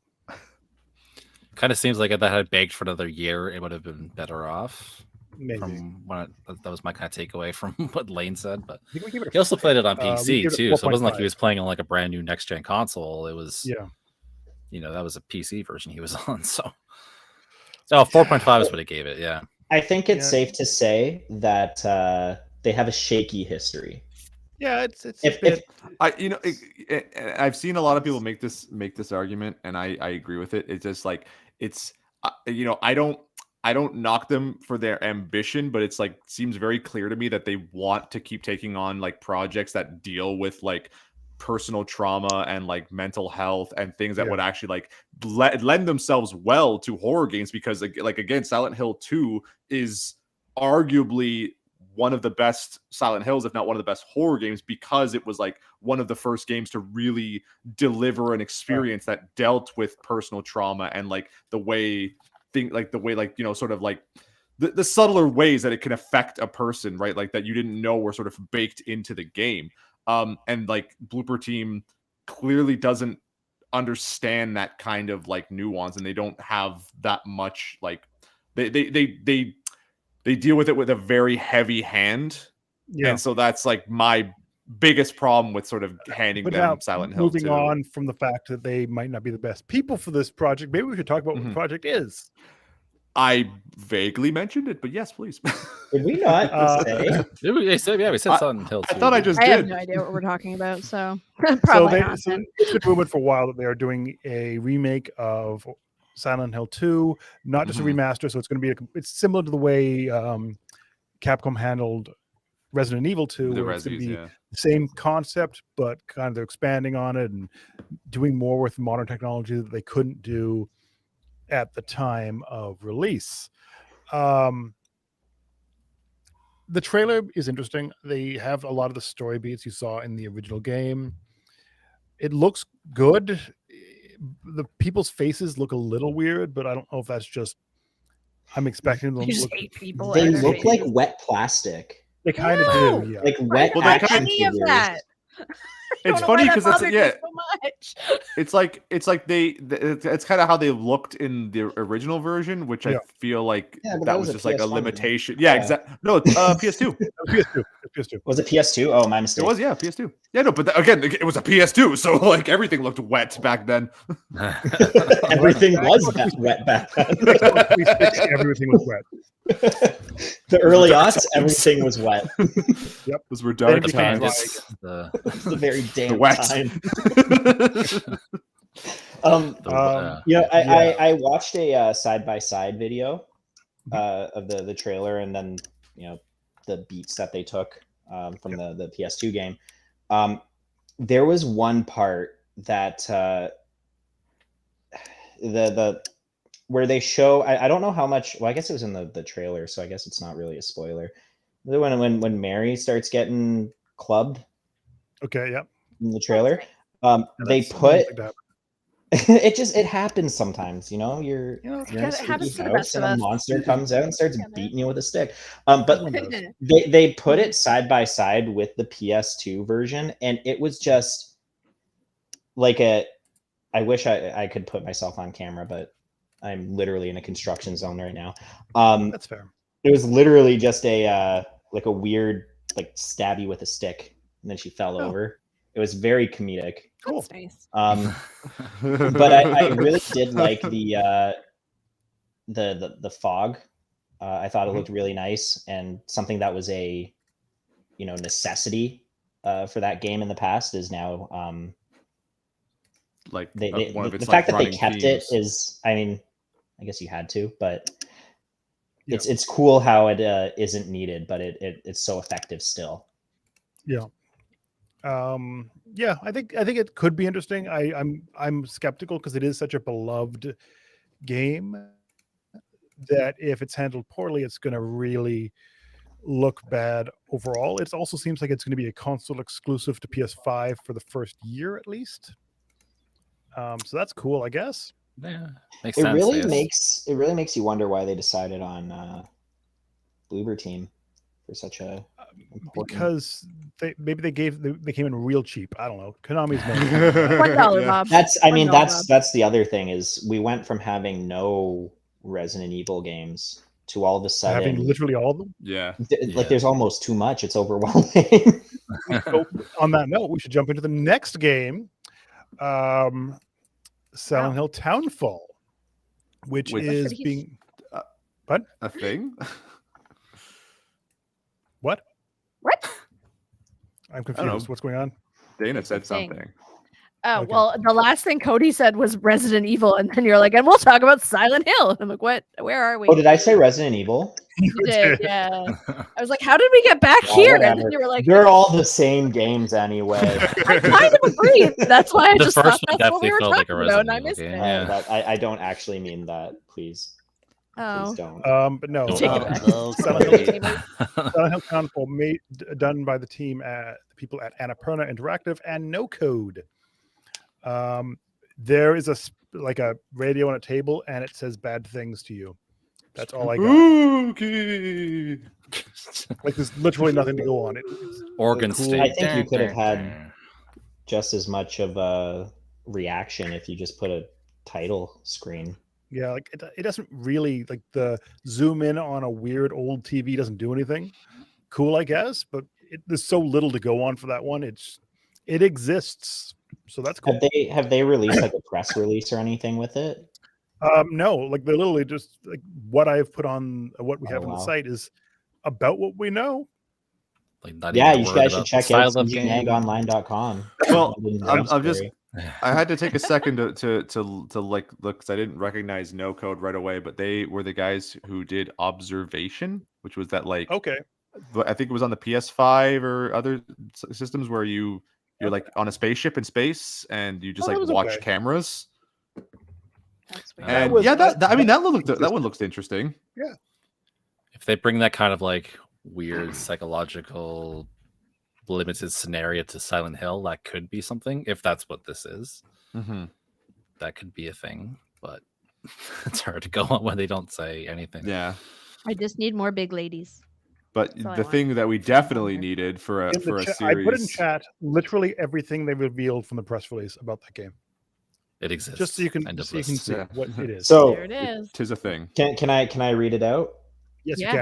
Kind of seems like if that had baked for another year, it would have been better off. Maybe. From that was my kind of takeaway from what Lane said. But I think we gave it a he also played it on we PC gave it a too, so it wasn't like 4.5. he was playing on like a brand new next gen console. It was, Yeah. that was a PC version he was on. So, 4.5 is what it gave it. Yeah. I think it's Yeah. safe to say that they have a shaky history. Yeah, it's a If- bit. I've seen a lot of people make this argument, and I agree with it. It's just like I don't knock them for their ambition, but it's like seems very clear to me that they want to keep taking on like projects that deal with like personal trauma and like mental health and things that Yeah. would actually like lend themselves well to horror games, because like again, Silent Hill 2 is arguably one of the best Silent Hills, if not one of the best horror games, because it was like one of the first games to really deliver an experience that dealt with personal trauma and like the way sort of like the subtler ways that it can affect a person, right? Like that you didn't know were sort of baked into the game. And like Blooper Team clearly doesn't understand that kind of like nuance, and they don't have that much like they deal with it with a very heavy hand. Yeah. And so that's like my biggest problem with sort of handing But them now, Silent Hill moving 2. on from the fact that they might not be the best people for this project, maybe we should talk about what the project is. I vaguely mentioned it, but yes, please. Did we not say? We said Silent Hill 2. I thought I just I have did. no idea what we're talking about, so So probably not. so then. it's been rumored for a while that they are doing a remake of Silent Hill 2, not just a remaster. So it's going to be it's similar to the way Capcom handled Resident Evil 2, The where it's going to Resis, be yeah. the same concept, but kind of they're expanding on it and doing more with modern technology that they couldn't do at the time of release. The trailer is interesting. They have a lot of the story beats you saw in the original game. It looks good. The people's faces look a little weird, but I don't know if that's just I'm expecting them You to just look. hate people. They and their look like faces. wet plastic. They kind of No! do, yeah. Like I wet don't they like action any of figures. that. It's know why funny that because it's bothered me yeah. so much. It's like it's kind of how they looked in the original version, which I Yeah. feel like Yeah, but that that was was a just like a PS1 game. limitation. Yeah, Yeah. exactly. No, PS2. PS2. PS2. Was it PS2? Oh, my It mistake. was, yeah, PS2. Yeah, no, but again, it was a PS2, so like everything looked wet back then. Everything Back was when we- wet back then. Xbox 360, everything was wet. The early dark aughts, times. everything was wet. Those were dark Then it the became times. bandits, the, It was a very The damp wet. time. the You know, Yeah. I watched a side by side video of the trailer and then the beats that they took from the PS2 game. There was one part that the where they show I don't know how much. Well, I guess it was in the trailer, so I guess it's not really a spoiler. When Mary starts getting clubbed Okay, yeah. in the trailer, Yeah, they that's- put like that. it happens sometimes, you're You know, you're in a it happens spooky to the house best of and a us. monster comes out and starts Yeah, man. beating you with a stick. But Everyone does. they put it side by side with the PS2 version, and it was just like I wish I could put myself on camera, but I'm literally in a construction zone right now. That's fair. It was literally just a like a weird like stab you with a stick, and then she fell Oh. over. It was very comedic. Cool. That's nice. But I really did like the fog. I thought it looked really nice, and something that was a necessity for that game in the past is now like the one of its fact like, that they running kept themes. it is, I mean, I guess you had to, but Yeah. it's cool how it isn't needed, but it's so effective still. Yeah. Yeah, I think it could be interesting. I'm skeptical because it is such a beloved game that if it's handled poorly, it's going to really look bad overall. It also seems like it's going to be a console exclusive to PS5 for the first year at least. So that's cool, I guess. yeah, makes It sense. really yes. makes you wonder why they decided on Bloober Team for such a important... Because they came in real cheap. I don't know. Konami's known. $1, Yeah. Bob. That's $1, that's the other thing is we went from having no Resident Evil games to all of a sudden having literally all of them. Yeah. like there's almost too much. It's overwhelming. So on that note, we should jump into the next game, Silent Hill Townfall, which Which- is Pretty being A thing? what? What? I'm know. confused. What's going on? Dana said thing. something. Oh, Okay. well, the last thing Cody said was Resident Evil, and then you're like, and we'll talk about Silent Hill. And I'm like, what? Where are we? Oh, did I say Resident Evil? You did, yeah. I was like, how did we get back Oh, here? And whatever. then you were like, They're all the same games anyway. I kind of agree. That's why I The just first thought one that's what we definitely were felt like a talking about, and I Resident missed Evil it. game. Yeah. I don't actually mean that. Please Oh, don't. But no. Take it back. Silent Okay. Hill Townfall done by the people at Annapurna Interactive and No Code. There is a radio on a table, and it says bad things to you. That's all I got. Spooky. Like there's literally nothing to go on. It's Organ cool. State. I think you could have had just as much of a reaction if you just put a title screen. Yeah, like it doesn't really like the zoom in on a weird old TV doesn't do anything. Cool, I guess, but there's so little to go on for that one. It exists, so that's cool. Have they released like a press release or anything with it? No, like they're literally just like what I've put on what we have Oh, on the wow. site is about what we know. Like not Yeah, even a you word guys should about check the style out of game. cgmagonline.com. Well, I'm I'm just I had to take a second to like look because I didn't recognize No Code right away, but they were the guys who did Observation, which was that like Okay, but I think it was on the PS5 or other systems where you're like on a spaceship in space and you just Oh, that like was watch okay. cameras. that's weird. And was- yeah, that- I mean that that one looks interesting. If they bring that kind of like weird psychological limited scenario to Silent Hill, that could be something. If that's what this is, Mm-hmm. that could be a thing. But it's hard to go on when they don't say anything. Yeah. I just need more big ladies. But That's all I the want. thing that we definitely needed for a In the for a chat, I put in series, chat literally everything they revealed from the press release about that game, It exists. just so you can End of see list. Yeah. what it is. So There it is. tis a thing. can I read it out? Yes, Yeah. you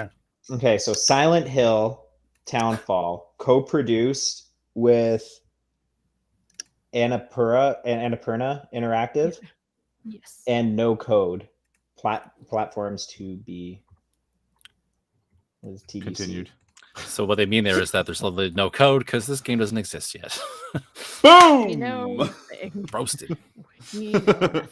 can. Okay, so Silent Hill Townfall, co-produced with Annapurna Interactive Yes. and No Code platforms to be TBC. Continued. So what they mean there is that there's literally no code because this game doesn't exist yet. Boom! We know nothing. Roasted. We know nothing.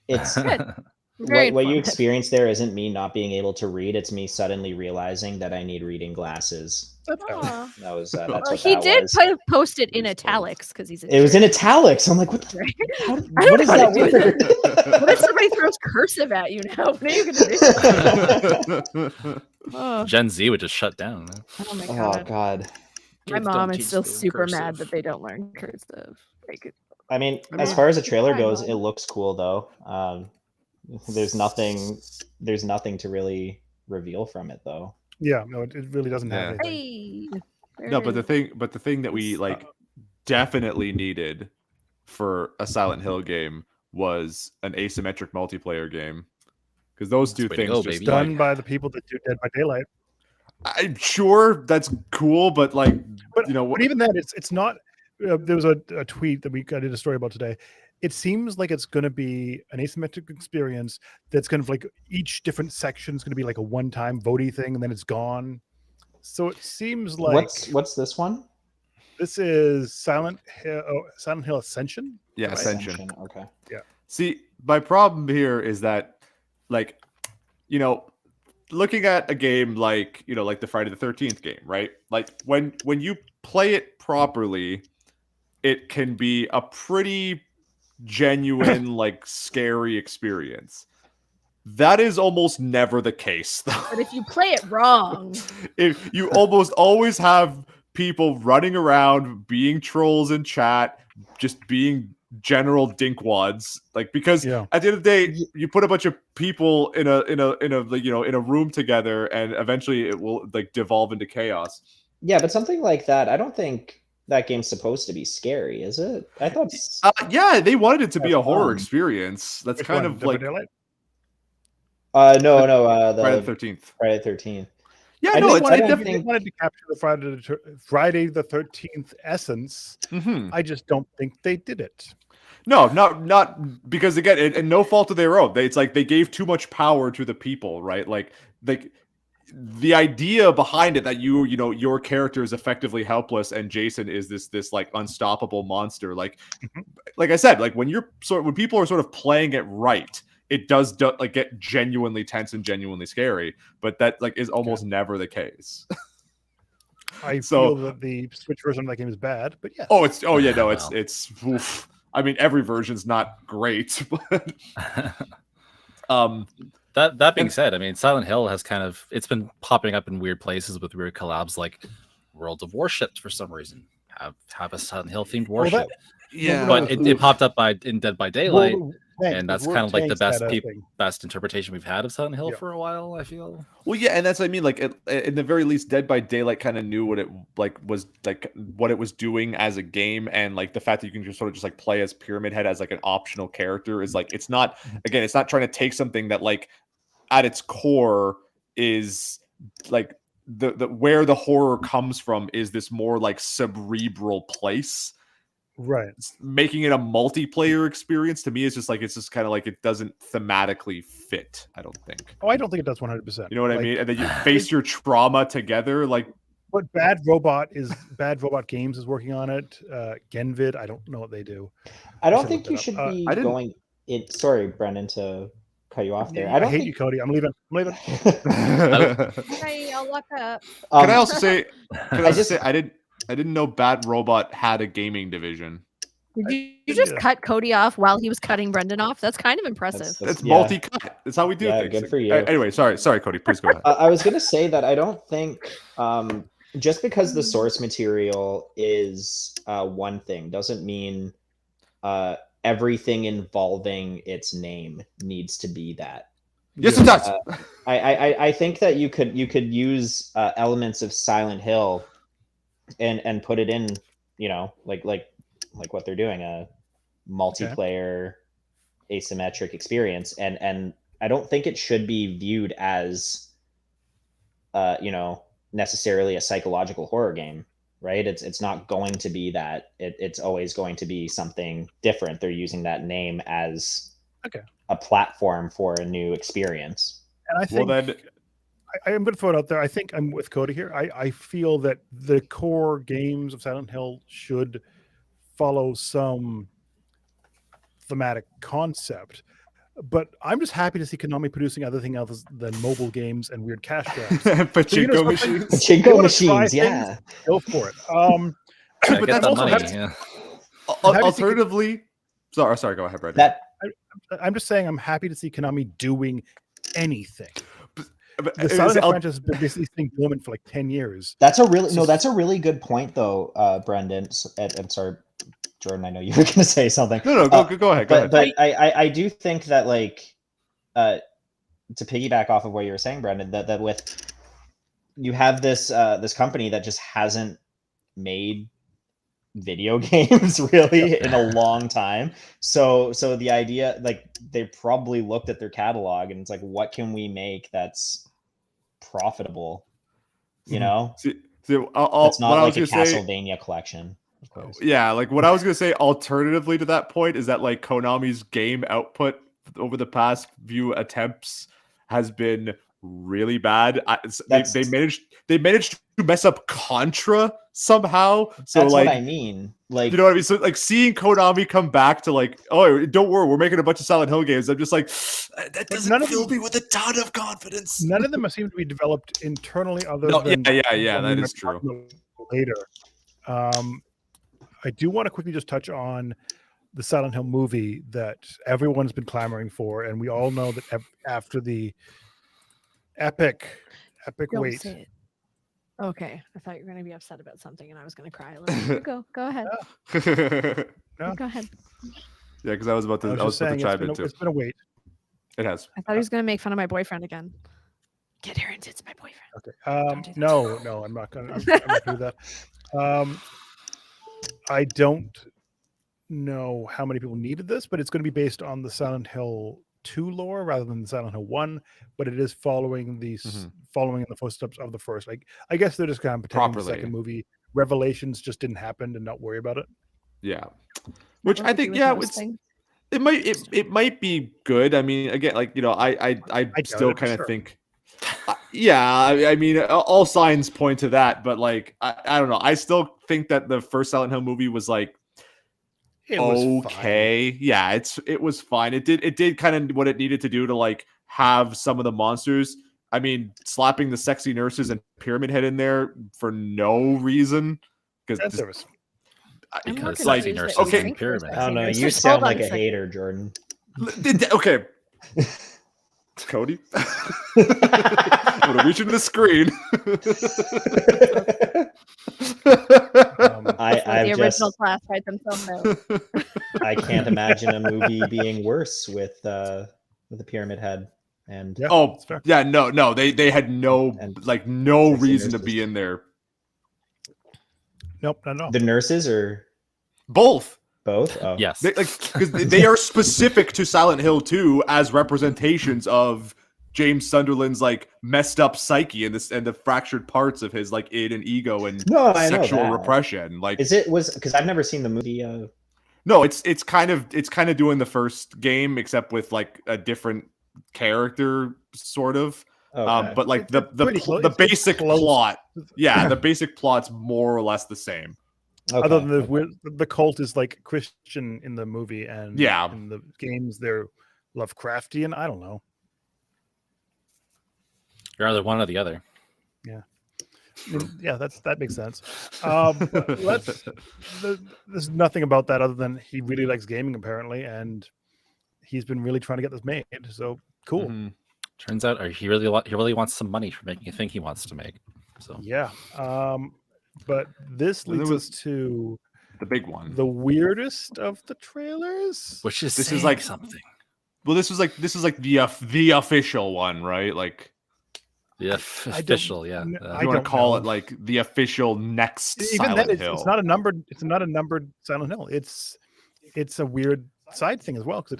It's Good. Very what you informative. experience there isn't me not being able to read. It's me suddenly realizing that I need reading glasses. That's fine. Aw. That was that's Well, what he that did was. post it in Response. italics because he's a It was in jerk. italics. I'm like, what? The, Right? how, I don't what know is how that to do word? What if somebody throws cursive at you now? What are you gonna do? Oh, Gen Z would just shut down. Man. oh my Oh god. God. My Kids mom don't is teach still them super mad cursive. that they don't learn cursive. Like, I mean, I as mean, far as the trailer fine, goes, Mom. it looks cool though. There's nothing to really reveal from it though. Yeah, no, it really doesn't have Yeah. anything. hey. there No, it but is. the thing that we like definitely needed for a Silent Hill game was an asymmetric multiplayer game, because those That's two the way to things go, just baby. Done like, by the people that do Dead by Daylight. I'm sure that's cool, but like, But, you know, but even then, it's not. There was a tweet that I did a story about today. It seems like it's going to be an asymmetric experience that's going to like each different section is going to be like a one-time voting thing, and then it's gone. So it seems like What's this one? this is Silent Hill Ascension. yeah, Right. Ascension. Okay. See, my problem here is that, like, you know, looking at a game like, you know, like the Friday the 13th game, right? Like when you play it properly, it can be a pretty genuine, like, scary experience. That is almost never the case, though. But if you play it wrong, If you almost always have people running around being trolls in chat, just being general dinkwads, like, because Yeah. at the end of the day, you put a bunch of people in a like, you know, in a room together, and eventually it will like devolve into chaos. Yeah, but something like that, I don't think that game's supposed to be scary, is it? I thought. Yeah, they wanted it to be a horror fun. experience. That's Which kind one? of Dead by like Daylight? No, Friday the the 13th. Friday the 13th. Yeah, I no, think it's I They don't wanted, think- they wanted to capture the Friday the 13th essence. Mhm. I just don't think they did it. No, not because again, and no fault of their own. It's like they gave too much power to the people, right? Like the idea behind it that you know your character is effectively helpless and Jason is this like unstoppable monster. Like I said, like when people are sort of playing it right, it does like get genuinely tense and genuinely scary. But that like is almost never the case. I So- feel that the Switch version of that game is bad, but yes. Well. It's oof. I mean, every version's not great, but That being And- said, I mean, Silent Hill has it's been popping up in weird places with weird collabs, like World of Warships for some reason have a Silent Hill themed Well, warship. yeah, But it popped up in Dead by Daylight, and that's kind of like the best interpretation we've had of Silent Hill Yeah. for a while, I feel. Well, yeah, and that's what I mean. Like, in the very least, Dead by Daylight kind of knew what it what it was doing as a game, and like the fact that you can just sort of just like play as Pyramid Head as like an optional character is like it's not trying to take something that like at its core is like the where the horror comes from is this more like cerebral place. Right. Making it a multiplayer experience to me is just like it's just kind of like it doesn't thematically fit. I don't think. Oh, I don't think it does 100%. You know what I mean? And then you face your trauma together, like. But Bad Robot Games is working on it. Genvid, I don't know what they do. I don't should think look you that should up. be I didn't- going in. Sorry, Brendan, to cut you off there. Yeah, I don't hate think you, Cody. I'm leaving. hey, I'll look up. Can I also say? just- I didn't know Bad Robot had a gaming division. Did you just cut Cody off while he was cutting Brendan off? That's kind of impressive. That's yeah. multi-cut. That's how we do Yeah, things. good for you. Anyway, sorry, Cody. Please go ahead. I was gonna say that I don't think just because the source material is one thing doesn't mean everything involving its name needs to be that. Yes, Yeah. it does. I think that you could use elements of Silent Hill and put it in, like what they're doing, a multiplayer asymmetric experience, and I don't think it should be viewed as necessarily a psychological horror game, right? It's not going to be that. It's always going to be something different. They're using that name as a platform for a new experience. And I think I'm going to throw it out there. I think I'm with Cody here. I feel that the core games of Silent Hill should follow some thematic concept. But I'm just happy to see Konami producing other things other than mobile games and weird cash grabs. Pachinko machines. Pachinko machines, yeah. Go for it. But but get then the also, money. Alternatively, sorry, go ahead, Brandon. I'm just saying I'm happy to see Konami doing anything. But The Silent Hill franchise has been basically staying dormant for like 10 years. That's a really good point, though, Brendan. I'm sorry, Jordan. I know you were going to say something. No, go ahead. But I do think that, like, to piggyback off of what you were saying, Brendan, that with you have this company that just hasn't made video games really in a long time. So the idea, like, they probably looked at their catalog and it's like, what can we make that's profitable? You know, that's not like a Castlevania collection. Of course. Yeah, like what I was gonna say. Alternatively to that point is that, like, Konami's game output over the past few attempts has been really bad. They managed to mess up Contra somehow. So that's like, what I mean. Like, you know what I mean? So like, seeing Konami come back to like, oh, don't worry, we're making a bunch of Silent Hill games. I'm just like, that doesn't fill me with a ton of confidence. None of them seem to be developed internally, other than yeah, that is true. Later, I do want to quickly just touch on the Silent Hill movie that everyone's been clamoring for, and we all know that after the epic Don't wait. say it. Okay, I thought you were going to be upset about something, and I was going to cry. Go ahead. No. Go ahead. Yeah, because I was about to chime in too. It's been a wait. It has. I thought he was going to make fun of my boyfriend again. Get here, and it's my boyfriend. Okay. No, I'm not going to do that. I don't know how many people needed this, but it's going to be based on the Silent Hill 2 lore rather than the Silent Hill 1, but it is following in the footsteps of the first. Like, I guess they're just kind of pretending the second movie Revelations just didn't happen and not worry about it. Yeah, which I think, it might be good. I mean, again, like, you know, I still kind of think. I mean, all signs point to that, but like, I don't know. I still think that the first Silent Hill movie was like, it was okay. Fine. Yeah, it was fine. It did kind of what it needed to do to like have some of the monsters. I mean, slapping the sexy nurses and Pyramid Head in there for no reason, because like okay, Pyramid. I don't know. You sound like a hater, Jordan. Okay. Cody, I'm gonna reach into the screen. The original class write themselves out. I can't imagine a movie being worse with the Pyramid Head. And no, they had no reason to be in there. Nope, not at all. The nurses or both. Both? Oh. Yes. Because they are specific to Silent Hill 2 as representations of James Sunderland's like messed up psyche and the fractured parts of his like id and ego and sexual repression. Like, because I've never seen the movie. No, it's kind of doing the first game except with like a different character, sort of. Okay. But like the basic plot, the basic plot's more or less the same. Okay. Other than the cult is like Christian in the movie, and in the games they're Lovecraftian. I don't know. You're either one or the other. Yeah, that makes sense. There's nothing about that other than he really likes gaming apparently, and he's been really trying to get this made. So cool. Mm-hmm. Turns out he really wants some money for making a thing he wants to make. So yeah. But this leads us to the big one, the weirdest of the trailers, which is something. Well, this is like the official one, right? Like The official, yeah. I you want don't to call know. it like the official next Even Silent then, Hill. it's not a numbered. It's not a numbered Silent Hill. It's a weird side thing as well because it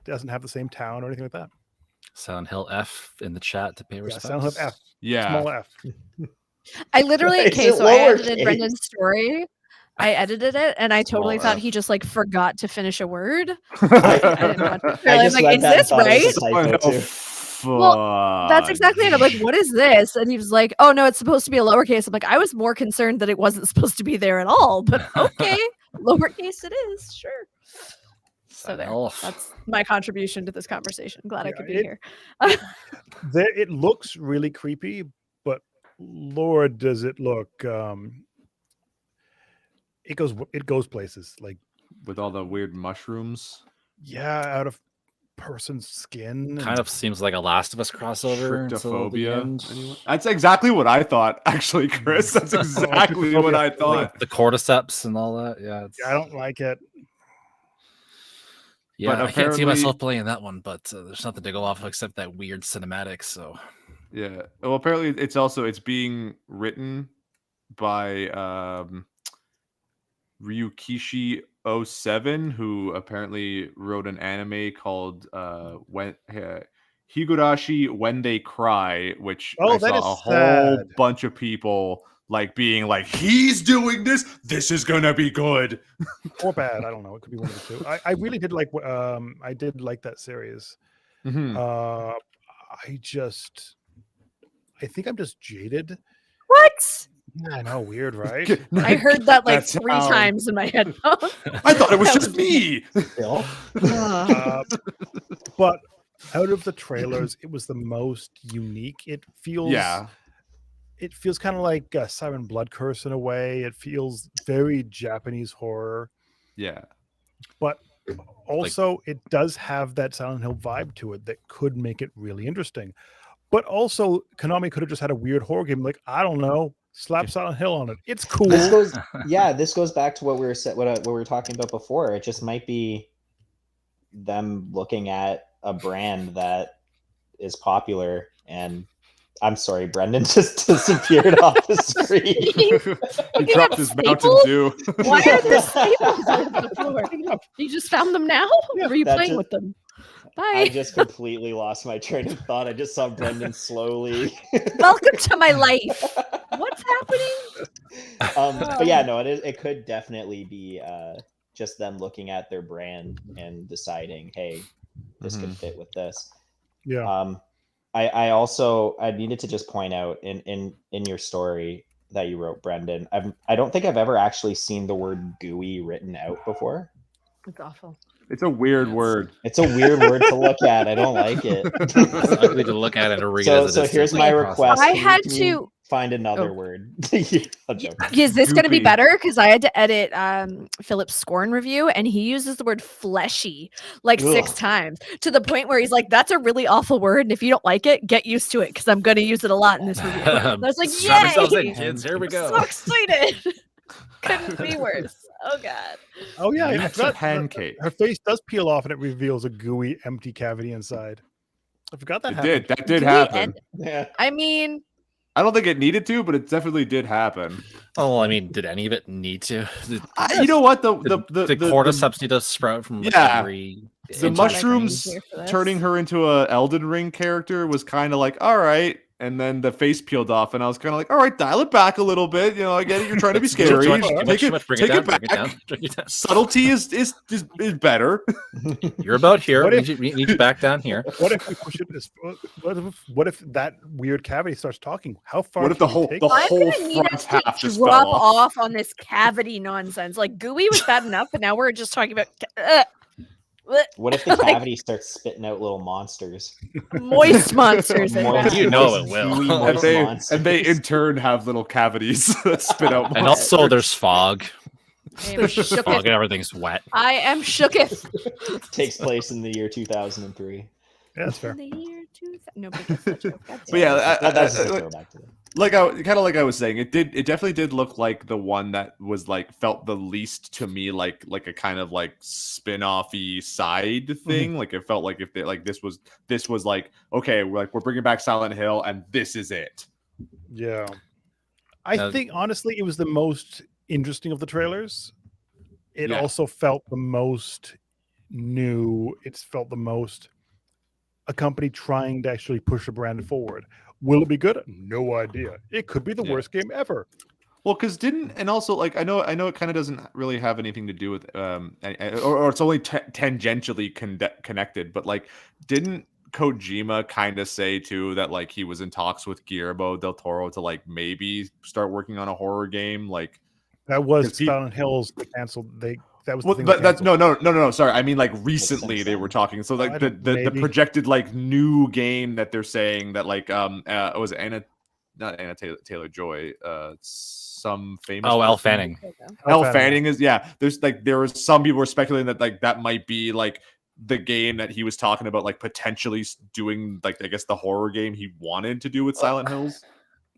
doesn't have the same town or anything like that. Silent Hill F in the chat to pay Yeah, respects. Silent Hill F, Yeah. small F. I literally Is okay, it so I edited lowercase? Brendan's story. I edited it and I totally Small thought F. he just like forgot to finish a word. I didn't watch it. I I'm just like, read is that and this thought it right? was a typo too. Well, that's exactly it. I'm like, what is this? And he was like, oh no, it's supposed to be a lowercase. I'm like, I was more concerned that it wasn't supposed to be there at all, but okay, lowercase it is, sure. So there. That's my contribution to this conversation. Glad I Yeah, could be it- here. It looks really creepy, but Lord, does it look? It goes places. Like, With all the weird mushrooms. yeah, out of person's skin. Kind of seems like a Last of Us crossover. until the Shrictophobia. end. Anyone? That's exactly what I thought, actually, Chris. That's exactly what I thought. The cordyceps and all that. Yeah, I don't like it. Yeah, But I can't see apparently- myself playing that one, but there's nothing to go off of except that weird cinematic. So Yeah. Well, apparently it's being written by Ryukishi 07, who apparently wrote an anime called Higurashi When They Cry, which I that saw is a whole sad. bunch of people like being like, he's doing this. This is gonna be good. Or bad. I don't know. It could be one of the two. I really did like. I did like that series. Mhm. I think I'm just jaded. What? Yeah, I know, weird, right? I heard that like That's 3 how- times in my headphones. I thought it was That just was me. Bill? But out of the trailers, it was the most unique. It feels kind of like Siren Blood Curse in a way. It feels very Japanese horror, Yeah. but also it does have that Silent Hill vibe to it that could make it really interesting. But also, Konami could have just had a weird horror game, like, I don't know, slap Silent Hill on it. It's cool. This goes back to what we were talking about before. It just might be them looking at a brand that is popular, and I'm sorry, Brendan just disappeared off the screen. He dropped his Mountain staples? Dew. Why are there staples on the floor? You just found them now? Or were you That playing just- with them? I Bye. just completely lost my train of thought. I just saw Brendan slowly. Welcome to my life. What's happening? But yeah, no, it could definitely be just them looking at their brand and deciding, hey, this could fit with this. Yeah. I needed to just point out in your story that you wrote, Brendan, I don't think I've ever actually seen the word gooey written out before. It's awful. It's a weird word. It's a weird word to look at. I don't like it. it's ugly to look at it or read as So it is. here's my request. I Can had can you to- find another Oh. word. I'm joking. Is this going to be Goopy. better? Because I had to edit Philip's Scorn review, and he uses the word fleshy like 6 Ugh. times to the point where he's like, "That's a really awful word, and if you don't like it, get used to it because I'm going to use it a lot in this review." And I was like, Strap yourselves in, "Yay!" kids. Here we go. So excited. Couldn't be worse. Oh god. Oh, yeah. I It's a forgot- pancake. Her face does peel off and it reveals a gooey, empty cavity inside. I forgot that It happened. did. That did Gooey happen. and- Yeah. I mean, I don't think it needed to, but it definitely did happen. Oh, well, I mean, did any of it need to? You know what? The cordyceps need to sprout from like, Yeah. every the inch of mushrooms here for this. turning her into a Elden Ring character was kind of like, all right. And then the face peeled off, and I was kind of like, all right, dial it back a little bit. You know, I get it. You're trying to be That's too scary. much, too much, Take too it, much. Bring take it down, it back. bring it down, bring it down. Subtlety is better. You're about here. What We if- need you back down here. What if we push it this? What if that weird cavity starts talking? How far? What if the can we whole take the it? I'm whole gonna need front us to half just drop fell off? off on this cavity nonsense. Like gooey was bad enough, but now we're just talking about What if the Like- cavity starts spitting out little monsters? moist monsters. in Moist- fact. You know it moist, will. gooey, And moist And monsters. they in turn have little cavities that spit out. And also, there's fog. I am Fog shooketh. and everything's wet. I am shooketh. takes place in the year 2003. Yeah, that's fair. In the year Nobody gets that joke. God But yeah, That's a throwback to it. like I was saying, it definitely did look like the one that was like felt the least to me like a kind of like spin-offy side thing. Like it felt like if they like this was like, okay, we're bringing back Silent Hill and this is it. Yeah. I think honestly it was the most interesting of the trailers. It also felt the most new. It's felt the most a company trying to actually push a brand forward. Will it be good? No idea. It could be the worst game ever. Well, because also like I know it kind of doesn't really have anything to do with or it's only tangentially connected, but like didn't Kojima kind of say too that like he was in talks with Guillermo del Toro to like maybe start working on a horror game? Like that was Silent Hills canceled. That was well, the thing that's no. Sorry, I mean like recently they were talking. So like the projected like new game that they're saying that like was Anna Taylor-Joy, some famous Elle Fanning. Elle Fanning is there was some people were speculating that like that might be like the game that he was talking about like potentially doing like I guess the horror game he wanted to do with Silent Hills.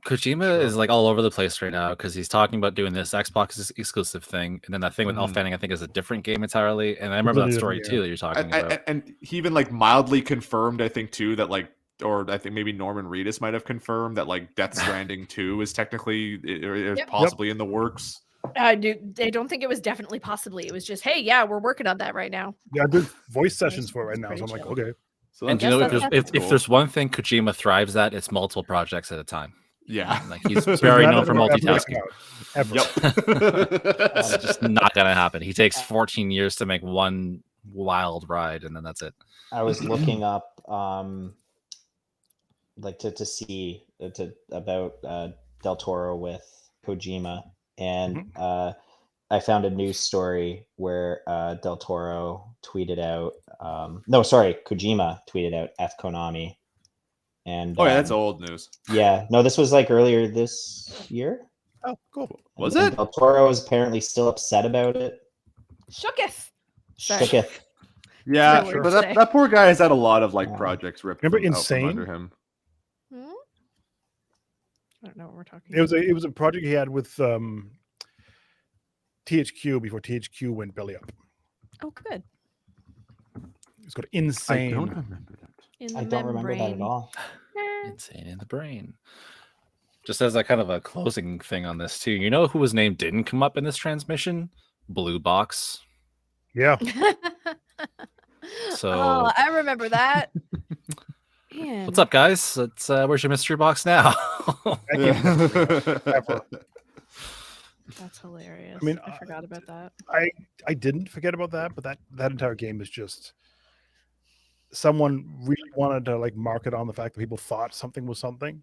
Kojima is like all over the place right now because he's talking about doing this Xbox exclusive thing, and then that thing with Elle Fanning I think is a different game entirely. And I remember that story too that you're talking about. And he even like mildly confirmed, I think too, that like, or I think maybe Norman Reedus might have confirmed that like Death Stranding 2 is technically possibly in the works. I don't think it was definitely possibly. It was just, hey, yeah, we're working on that right now. Yeah, I did voice sessions for it right now, so I'm like, okay. So and do you know if there's one thing Kojima thrives at, it's multiple projects at a time. Yeah, like he's very known for multitasking. Yep. It's just not gonna happen. He takes 14 years to make one wild ride, and then that's it. I was looking up, like to see about Del Toro with Kojima, and I found a news story where Del Toro tweeted out, Kojima tweeted out F Konami. And that's old news. Yeah, no, this was like earlier this year. Oh, cool. Was it? Del Toro is apparently still upset about it. Shooketh. Yeah, but that poor guy has had a lot of like projects ripped. Remember from Insane? under him. I don't know what we're talking. It was a project he had with THQ before THQ went belly up. Oh, good. It's called Insane. I don't remember that. I don't remember that at all. Insane in the brain. Just as a kind of a closing thing on this too, you know whose name didn't come up in this transmission? Blue Box. Yeah. So I remember that. Man. What's up, guys? It's where's your mystery box now? Ever. That's hilarious. I mean, I forgot about that. I didn't forget about that, but that entire game is just someone really wanted to like market on the fact that people thought something was something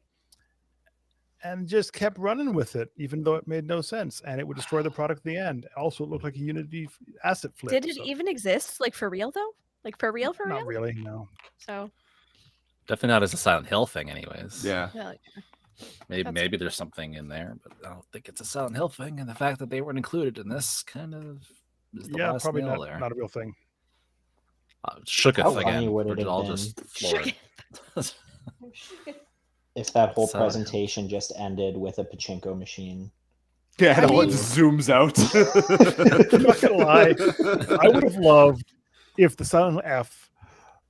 and just kept running with it, even though it made no sense and it would destroy the product at the end. Also, it looked like a Unity asset flip. Did it even exist? Like for real though? Like for real? Not really, no. So definitely not as a Silent Hill thing, anyways. Yeah. Maybe there's something in there, but I don't think it's a Silent Hill thing. And the fact that they weren't included in this kind of is the last probably nail there. not a real thing. Shooketh again. Would We're it all have just floored. if that whole Silent presentation just ended with a pachinko machine? Yeah, it zooms out. I'm not gonna lie. I would have loved if the Silent Hill F.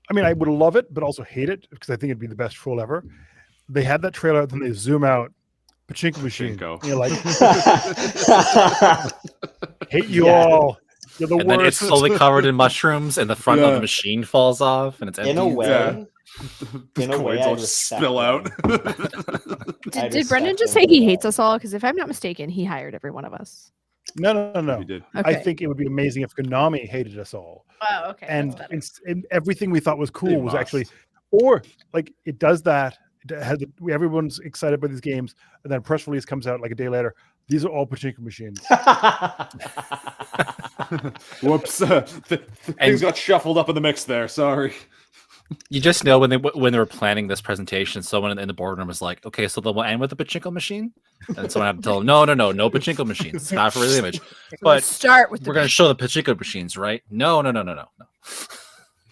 I mean, I would love it, but also hate it because I think it'd be the best troll ever. They had that trailer, then they zoom out, pachinko machine. You're like, hate you all. You're the and worst. then it's slowly covered in mushrooms, and the front of the machine falls off, and it's empty. In a way, coins all just spill out. Did Brendan just say he hates us all? Because if I'm not mistaken, he hired every one of us. No. He did. I think it would be amazing if Konami hated us all. Oh, okay. And everything we thought was cool was actually, or like it does that. Everyone's excited by these games, and then a press release comes out like a day later. These are all pachinko machines. Whoops! Things got shuffled up in the mix there. Sorry. You just know when they were planning this presentation, someone in the boardroom was like, "Okay, so they'll end with the pachinko machine," and someone had to tell them, "No pachinko machines. It's not for the image, but start with. We're going to show the pachinko machines, right? No.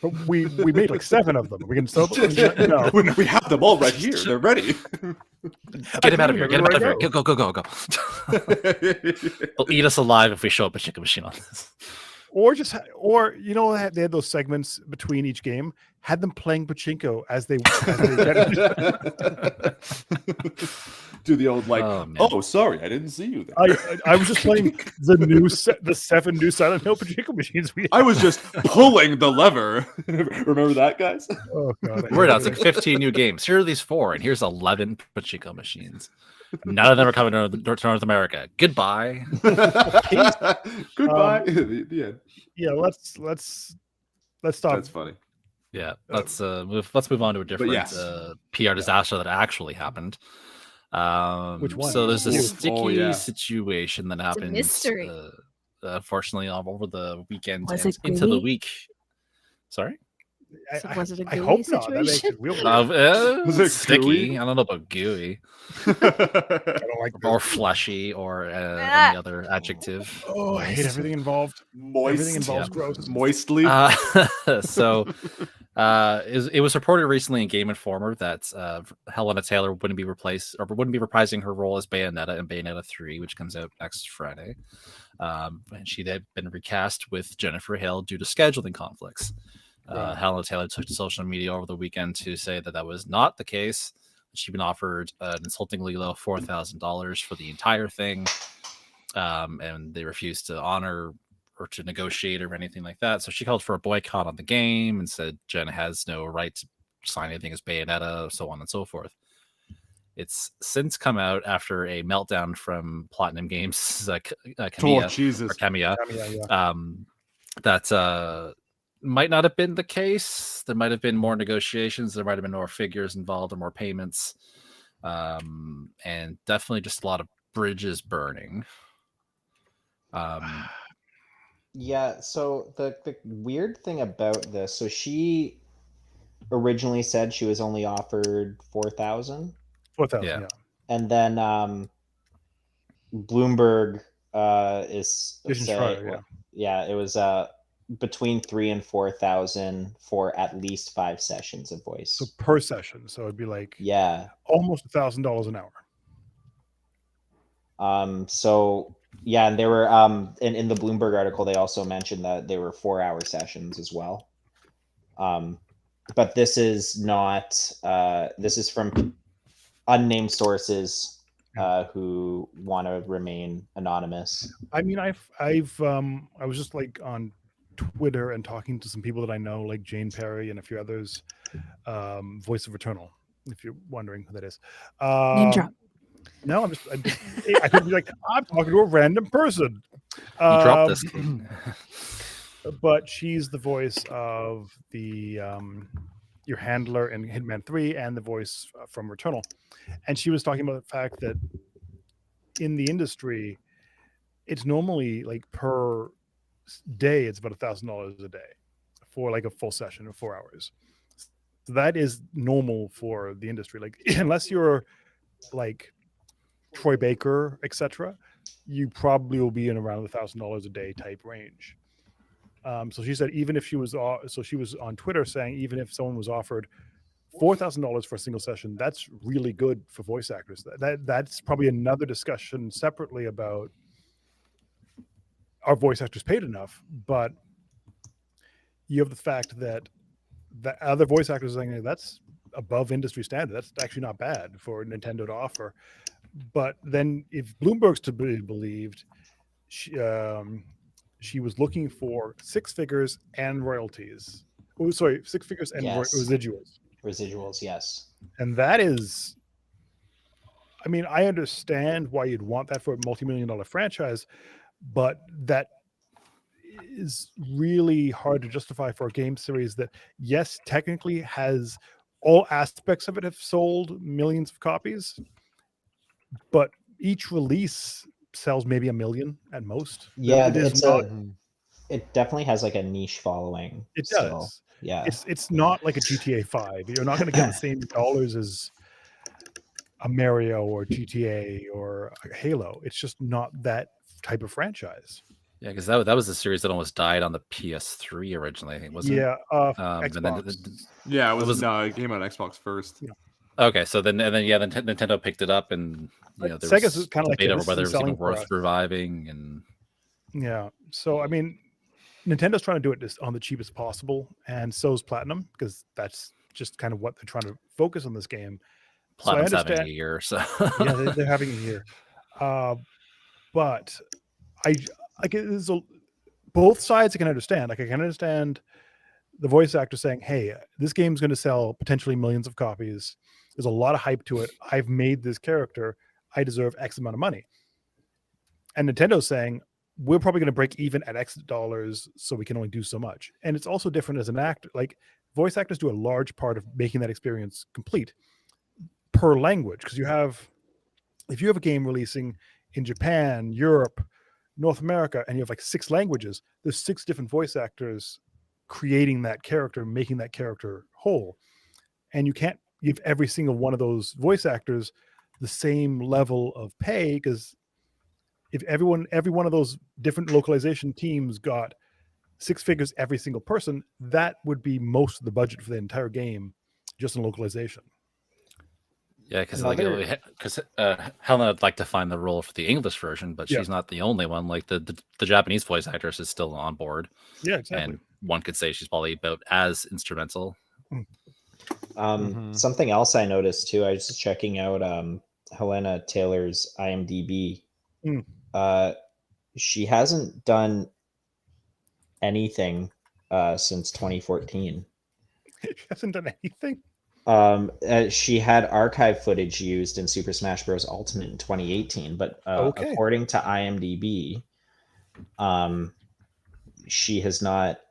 But we made like 7 of them. We can still no. We have them all right here. They're ready. Get him out of here. Get him out of here. Go. Go. They'll eat us alive if we show up a chicken machine on this. Or just, or you know, they had those segments between each game. Had them playing pachinko as they Do the old like, Oh, man. oh, sorry, I didn't see you there. I was just playing the 7 new Silent Hill pachinko machines. I was just pulling the lever. Remember that, guys? Oh god, We're announcing 15 new games. Here are these 4, and here's 11 pachinko machines. None of them are coming to North America. Goodbye. Goodbye. The end. Yeah, let's stop. That's funny. Yeah, let's move on to a different yes. PR disaster that actually happened. Which one? So there's a Ooh. sticky situation that a happened. mystery. Unfortunately, over the weekend Was and it into the gooey? week. Sorry. Was it a I gooey hope not. That makes situation? it real weird. Was it sticky? gooey? I don't know about gooey I don't like or this. fleshy or Ah. any other adjective. Oh, I hate everything involved. Moist. Everything involves Yeah. gross. Moistly. So it was reported recently in Game Informer that Helena Taylor wouldn't be reprising her role as Bayonetta in Bayonetta 3, which comes out next Friday. And she had been recast with Jennifer Hale due to scheduling conflicts. Right. Helena Taylor took to social media over the weekend to say that was not the case. She'd been offered an insultingly low $4,000 for the entire thing, and they refused to honor or to negotiate or anything like that. So she called for a boycott on the game and said Jen has no right to sign anything as Bayonetta, so on and so forth. It's since come out after a meltdown from Platinum Games, Kamiya, Oh, Jesus. or Kamiya, Yeah. that might not have been the case. There might have been more negotiations. There might have been more figures involved or more payments. And definitely just a lot of bridges burning. Yeah, so the weird thing about this, so she originally said she was only offered 4,000, 4,000. Yeah. Yeah. and then Bloomberg is Jason say- Schreier, yeah. it was between 3,000 and 4,000 for at least 5 sessions of voice. So per session, so it'd be like Yeah. almost $1,000 an hour. So yeah, and they were in the Bloomberg article they also mentioned that they were 4-hour sessions as well. But this is not this is from unnamed sources who want to remain anonymous. I mean, I was just like on Twitter and talking to some people that I know, like Jane Perry and a few others. Voice of Eternal, if you're wondering who that is. Name drop. No, I could be like, I'm talking to a random person. You dropped this. But she's the voice of the your handler in Hitman 3 and the voice from Returnal. And she was talking about the fact that in the industry, it's normally like per day, it's about $1,000 a day for like a full session of 4 hours. So that is normal for the industry. Like unless you're like Troy Baker, etc., you probably will be in around $1,000 a day type range. So she said even if she was on Twitter saying even if someone was offered $4,000 for a single session, that's really good for voice actors. That's probably another discussion separately about are voice actors paid enough, but you have the fact that the other voice actors are saying that's above industry standard. That's actually not bad for Nintendo to offer. But then if Bloomberg's to be believed, she was looking for 6 figures and royalties. Oh, sorry, 6 figures and Yes. residuals. Residuals, yes. And that is, I mean, I understand why you'd want that for a multi-million-dollar franchise, but that is really hard to justify for a game series that, yes, technically has all aspects of it have sold millions of copies, but each release sells maybe 1 million at most. Yeah, it is it's not. it definitely has like a niche following. It still. does. Yeah. It's not like a GTA 5. You're not going to get the same dollars as a Mario or GTA or a Halo. It's just not that type of franchise. Yeah, because that was the series that almost died on the PS3 originally, I think, wasn't it? Yeah, And then Xbox. Yeah, it was- no, it came out on Xbox first. okay, so then Nintendo picked it up, and But there Sega's was kind of like, debate yeah, over this whether it isn't was even selling for worth us. reviving. And Yeah. So I mean, Nintendo's trying to do it just on the cheapest possible, and so's Platinum, because that's just kind of what they're trying to focus on this game. Platinum's so I having a understand. year, so Yeah, they're having a year. But I get both sides I can understand. Like I can understand the voice actor saying, "Hey, this game's going to sell potentially millions of copies. There's a lot of hype to it. I've made this character. I deserve X amount of money." And Nintendo's saying, "We're probably going to break even at X dollars, so we can only do so much." And it's also different as an actor. Like voice actors do a large part of making that experience complete per language, because if you have a game releasing in Japan, Europe, North America, and you have like 6 languages, there's 6 different voice actors creating that character, making that character whole. And you can't give every single one of those voice actors the same level of pay, because if every one of those different localization teams got 6 figures every single person, that would be most of the budget for the entire game just in localization. yeah, because Another- Helen would like to find the role for the English version, but Yeah. she's not the only one. Like the Japanese voice actress is still on board, Yeah, exactly. and one could say she's probably about as instrumental. Something else I noticed too, I was just checking out Helena Taylor's IMDb. She hasn't done anything since 2014. She hasn't done anything. She had archive footage used in Super Smash Bros. Ultimate in 2018, but Okay. according to IMDb, she has not.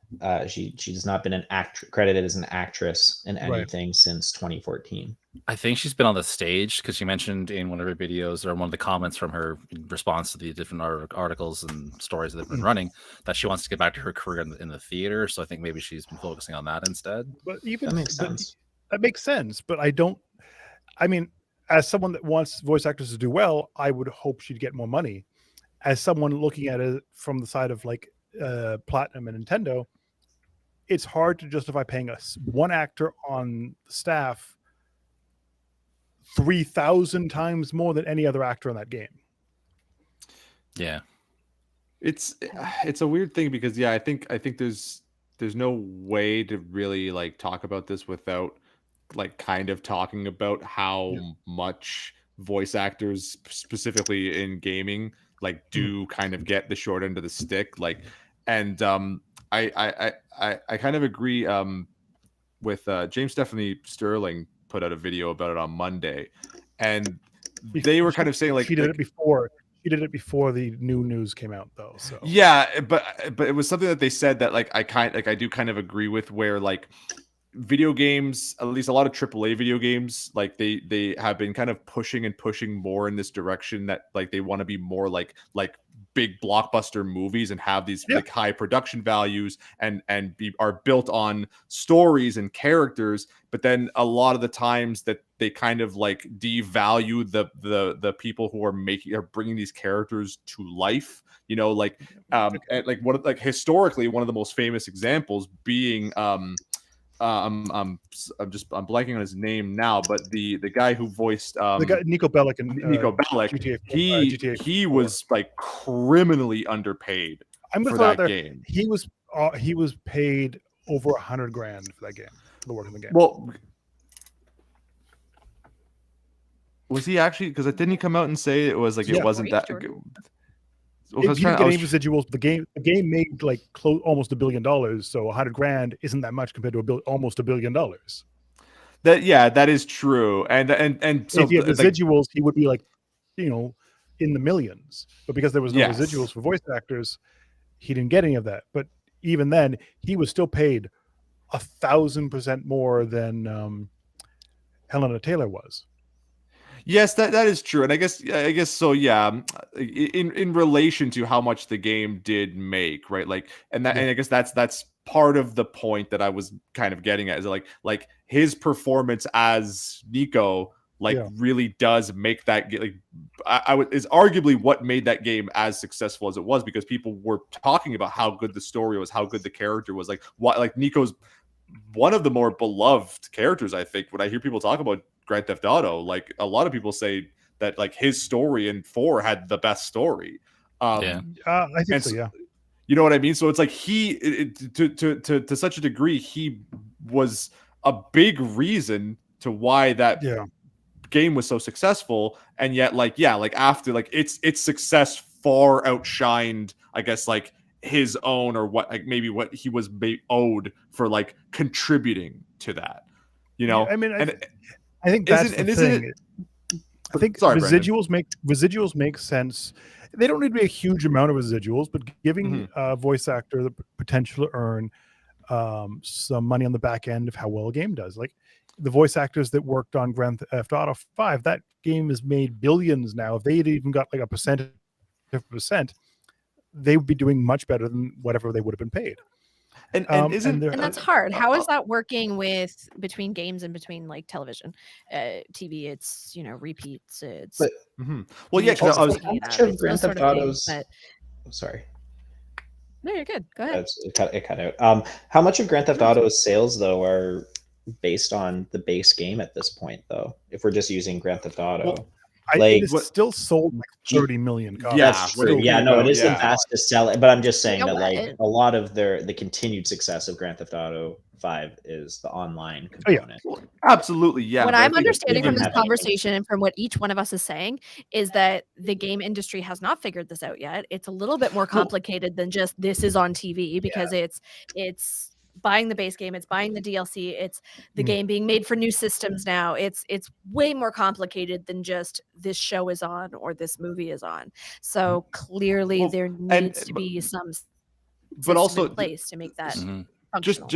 She's not been credited as an actress in Right. anything since 2014. I think she's been on the stage because she mentioned in one of her videos or one of the comments from her in response to the different articles and stories that have been running that she wants to get back to her career in the theater. So I think maybe she's been focusing on that instead. But even That makes sense. That makes sense. But I mean, as someone that wants voice actors to do well, I would hope she'd get more money. As someone looking at it from the side of like Platinum and Nintendo, it's hard to justify paying one actor on staff 3,000 times more than any other actor in that game. Yeah. It's a weird thing because I think there's no way to really like talk about this without like kind of talking about how much voice actors specifically in gaming like do kind of get the short end of the stick, like, and I kind of agree with James Stephanie Sterling put out a video about it on Monday, and they were kind of saying like she did it before. She did it before the new news came out, though. So yeah, but it was something that they said that like I do kind of agree with, where like video games, at least a lot of AAA video games, like they have been kind of pushing more in this direction, that like they want to be more like big blockbuster movies and have these like high production values and are built on stories and characters. But then a lot of the times that they kind of like devalue the people who are bringing these characters to life, you know, like and like historically one of the most famous examples being I'm blanking on his name now, but the guy who voiced the guy Nico Bellic and Nico Bellic, GTA he was like criminally underpaid I'm gonna for throw that out there, game. He was paid over $100,000 for that game, for the work in the game. Well, was he actually? Because didn't he come out and say it was like it wasn't that? He didn't get any residuals. The game made like almost $1 billion, so $100,000 isn't that much compared to almost $1 billion. That is true, and so if he had residuals, he would be like, you know, in the millions. But because there was no residuals for voice actors, he didn't get any of that. But even then, he was still paid 1,000% more than Helena Taylor was. Yes, that is true, and I guess so. Yeah, in relation to how much the game did make, right? Like, and I guess that's part of the point that I was kind of getting at, is like his performance as Nico like Yeah. really does make that like is arguably what made that game as successful as it was, because people were talking about how good the story was, how good the character was. Like what, like Nico's one of the more beloved characters, I think. When I hear people talk about Grand Theft Auto, like a lot of people say that like his story in 4 had the best story. Yeah. I think and so. Yeah. You know what I mean? So it's like to such a degree, he was a big reason to why that Yeah. game was so successful. And yet, like, yeah, like after like its success far outshined, I guess, like his own, or what, like maybe what he was owed for like contributing to that. You know, Yeah, I mean, and I think that's isn't- the and isn't thing. it- I think Sorry, Brandon. residuals make sense. They don't need to be a huge amount of residuals, but giving a voice actor the potential to earn some money on the back end of how well a game does. Like the voice actors that worked on Grand Theft Auto 5, that game has made billions now. If they had even got like a percent, they would be doing much better than whatever they would have been paid. and And that's hard. How is that working with between games and between like television, TV? It's repeats. It's But- well, yeah, because I was How much of Grand Theft Auto's? Sorry, No, you're good. Go ahead. it cut out. How much of Grand Theft Auto's sales though are based on the base game at this point, though? If we're just using Grand Theft Auto. Well, I like- think it's still sold like 30 million copies. Yeah, That's we're true. talking Yeah, no, about- it is the yeah. fastest selling. But I'm just saying You know that like what? a lot of the continued success of Grand Theft Auto 5 is the online Oh, yeah. component. absolutely, yeah. What but I I'm think- understanding from even this have anything- conversation and from what each one of us is saying is that the game industry has not figured this out yet. It's a little bit more complicated than just this is on TV, because it's buying the base game, it's buying the DLC, it's the game being made for new systems now. It's way more complicated than just this show is on or this movie is on. So clearly Well, there needs to be some but system also in place to make that Mhm. functional.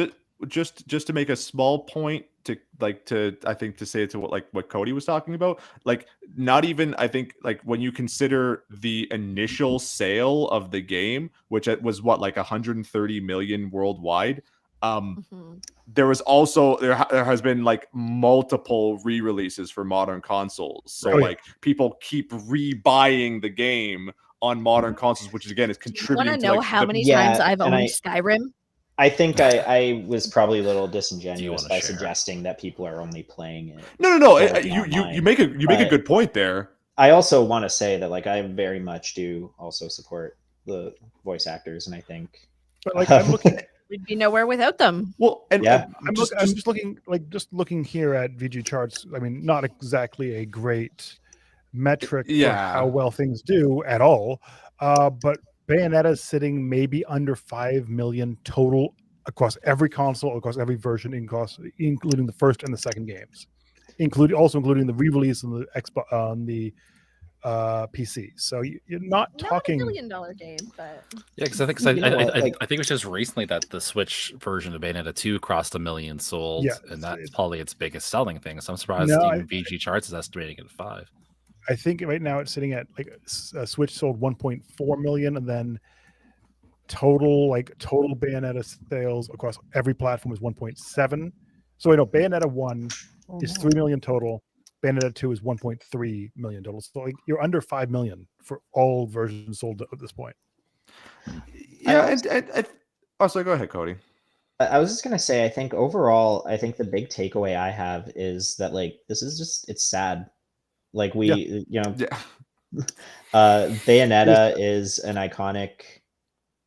just to make a small point to I think to say it to what Cody was talking about, like not even, I think, like when you consider the initial sale of the game, which it was what, like 130 million worldwide. Mhm. There was also there has been like multiple re-releases for modern consoles, so Oh, yeah. like people keep rebuying the game on modern consoles, which again is Do you want contributing to to know like how many Yeah, times I've and owned I- Skyrim? I think I was probably a little disingenuous wanna by share? suggesting that people are only playing it. No. Totally You online, make a but- good point there. I also want to say that like I very much do also support the voice actors, and I think But like I'm looking We'd be nowhere without them. Well, and Yeah. I'm just looking here at VG charts. I mean, not exactly a great metric for Yeah. how well things do at all. But Bayonetta is sitting maybe under 5 million total across every console, across every version, including the first and the second games, including the re-release on the Xbox on the PC. So you're not talking. Not $1 million game, but Yeah, because I think You know what, like- I think it was just recently that the Switch version of Bayonetta 2 crossed 1 million sold, Yeah, and that's it's- probably its biggest selling thing. So I'm surprised No, even VG Charts is estimating it at 5. I think right now it's sitting at like Switch sold 1.4 million, and then total Bayonetta sales across every platform is 1.7. So I know Bayonetta 1 is 3 million total. Bayonetta 2 is 1.3 million total. So like you're under 5 million for all versions sold at this point. Yeah, and also go ahead, Cody. I was just gonna say, I think overall, I think the big takeaway I have is that like this is just it's sad. Like we, Yeah. Bayonetta is an iconic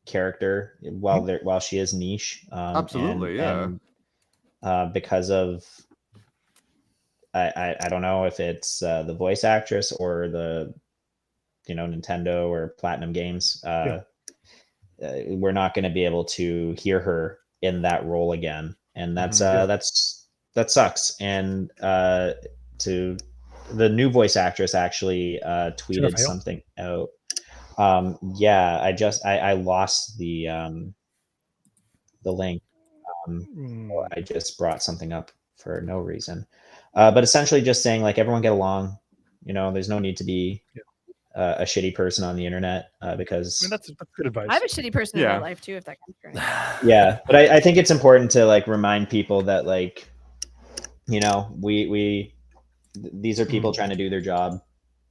character while she is niche. Absolutely, yeah. And, because of I don't know if it's the voice actress or the Nintendo or Platinum Games. We're not going to be able to hear her in that role again, and that sucks. And to the new voice actress actually tweeted something out. I lost the link. I just brought something up for no reason, but essentially just saying like everyone get along. There's no need to be a shitty person on the internet because I mean, that's good advice. I have a shitty person in Yeah. my life too, if that comes through. yeah, but I think it's important to like remind people that like we These are people trying to do their job.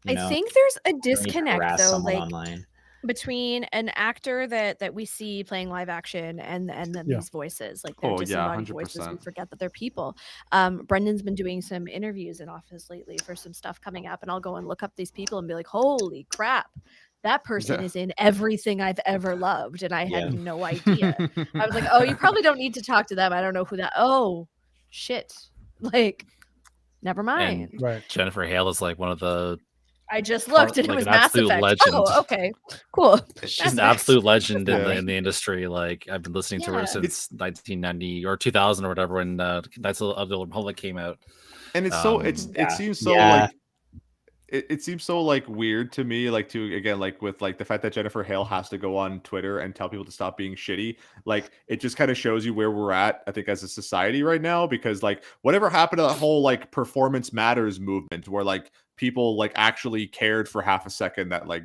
I think there's a Don't need to disconnect harass though, someone like online. between an actor that we see playing live action and then Yeah. these voices, like they're Oh, yeah, disembodied voices. We 100%. forget that they're people. Brendan's been doing some interviews in office lately for some stuff coming up, and I'll go and look up these people and be like, holy crap, that person Yeah. is in everything I've ever loved, and I Yeah. had no idea. I was like, oh, you probably don't need to talk to them. I don't know who that. Oh, shit. Like, never mind. And Right. Jennifer Hale is like one of the I just looked and it like was an Mass absolute Effect. legend. Oh, okay, cool. She's Mass an Effect. absolute legend in, Yeah. in the industry. Like I've been listening to her Yeah. since 1990 or 2000 or whatever when Knights of the Old Republic came out. And it's so it Yeah. seems so Yeah. like it seems so like weird to me, like to again, like with like the fact that Jennifer Hale has to go on Twitter and tell people to stop being shitty. Like it just kind of shows you where we're at, I think, as a society right now, because like whatever happened to that whole like performance matters movement where like people like actually cared for half a second that like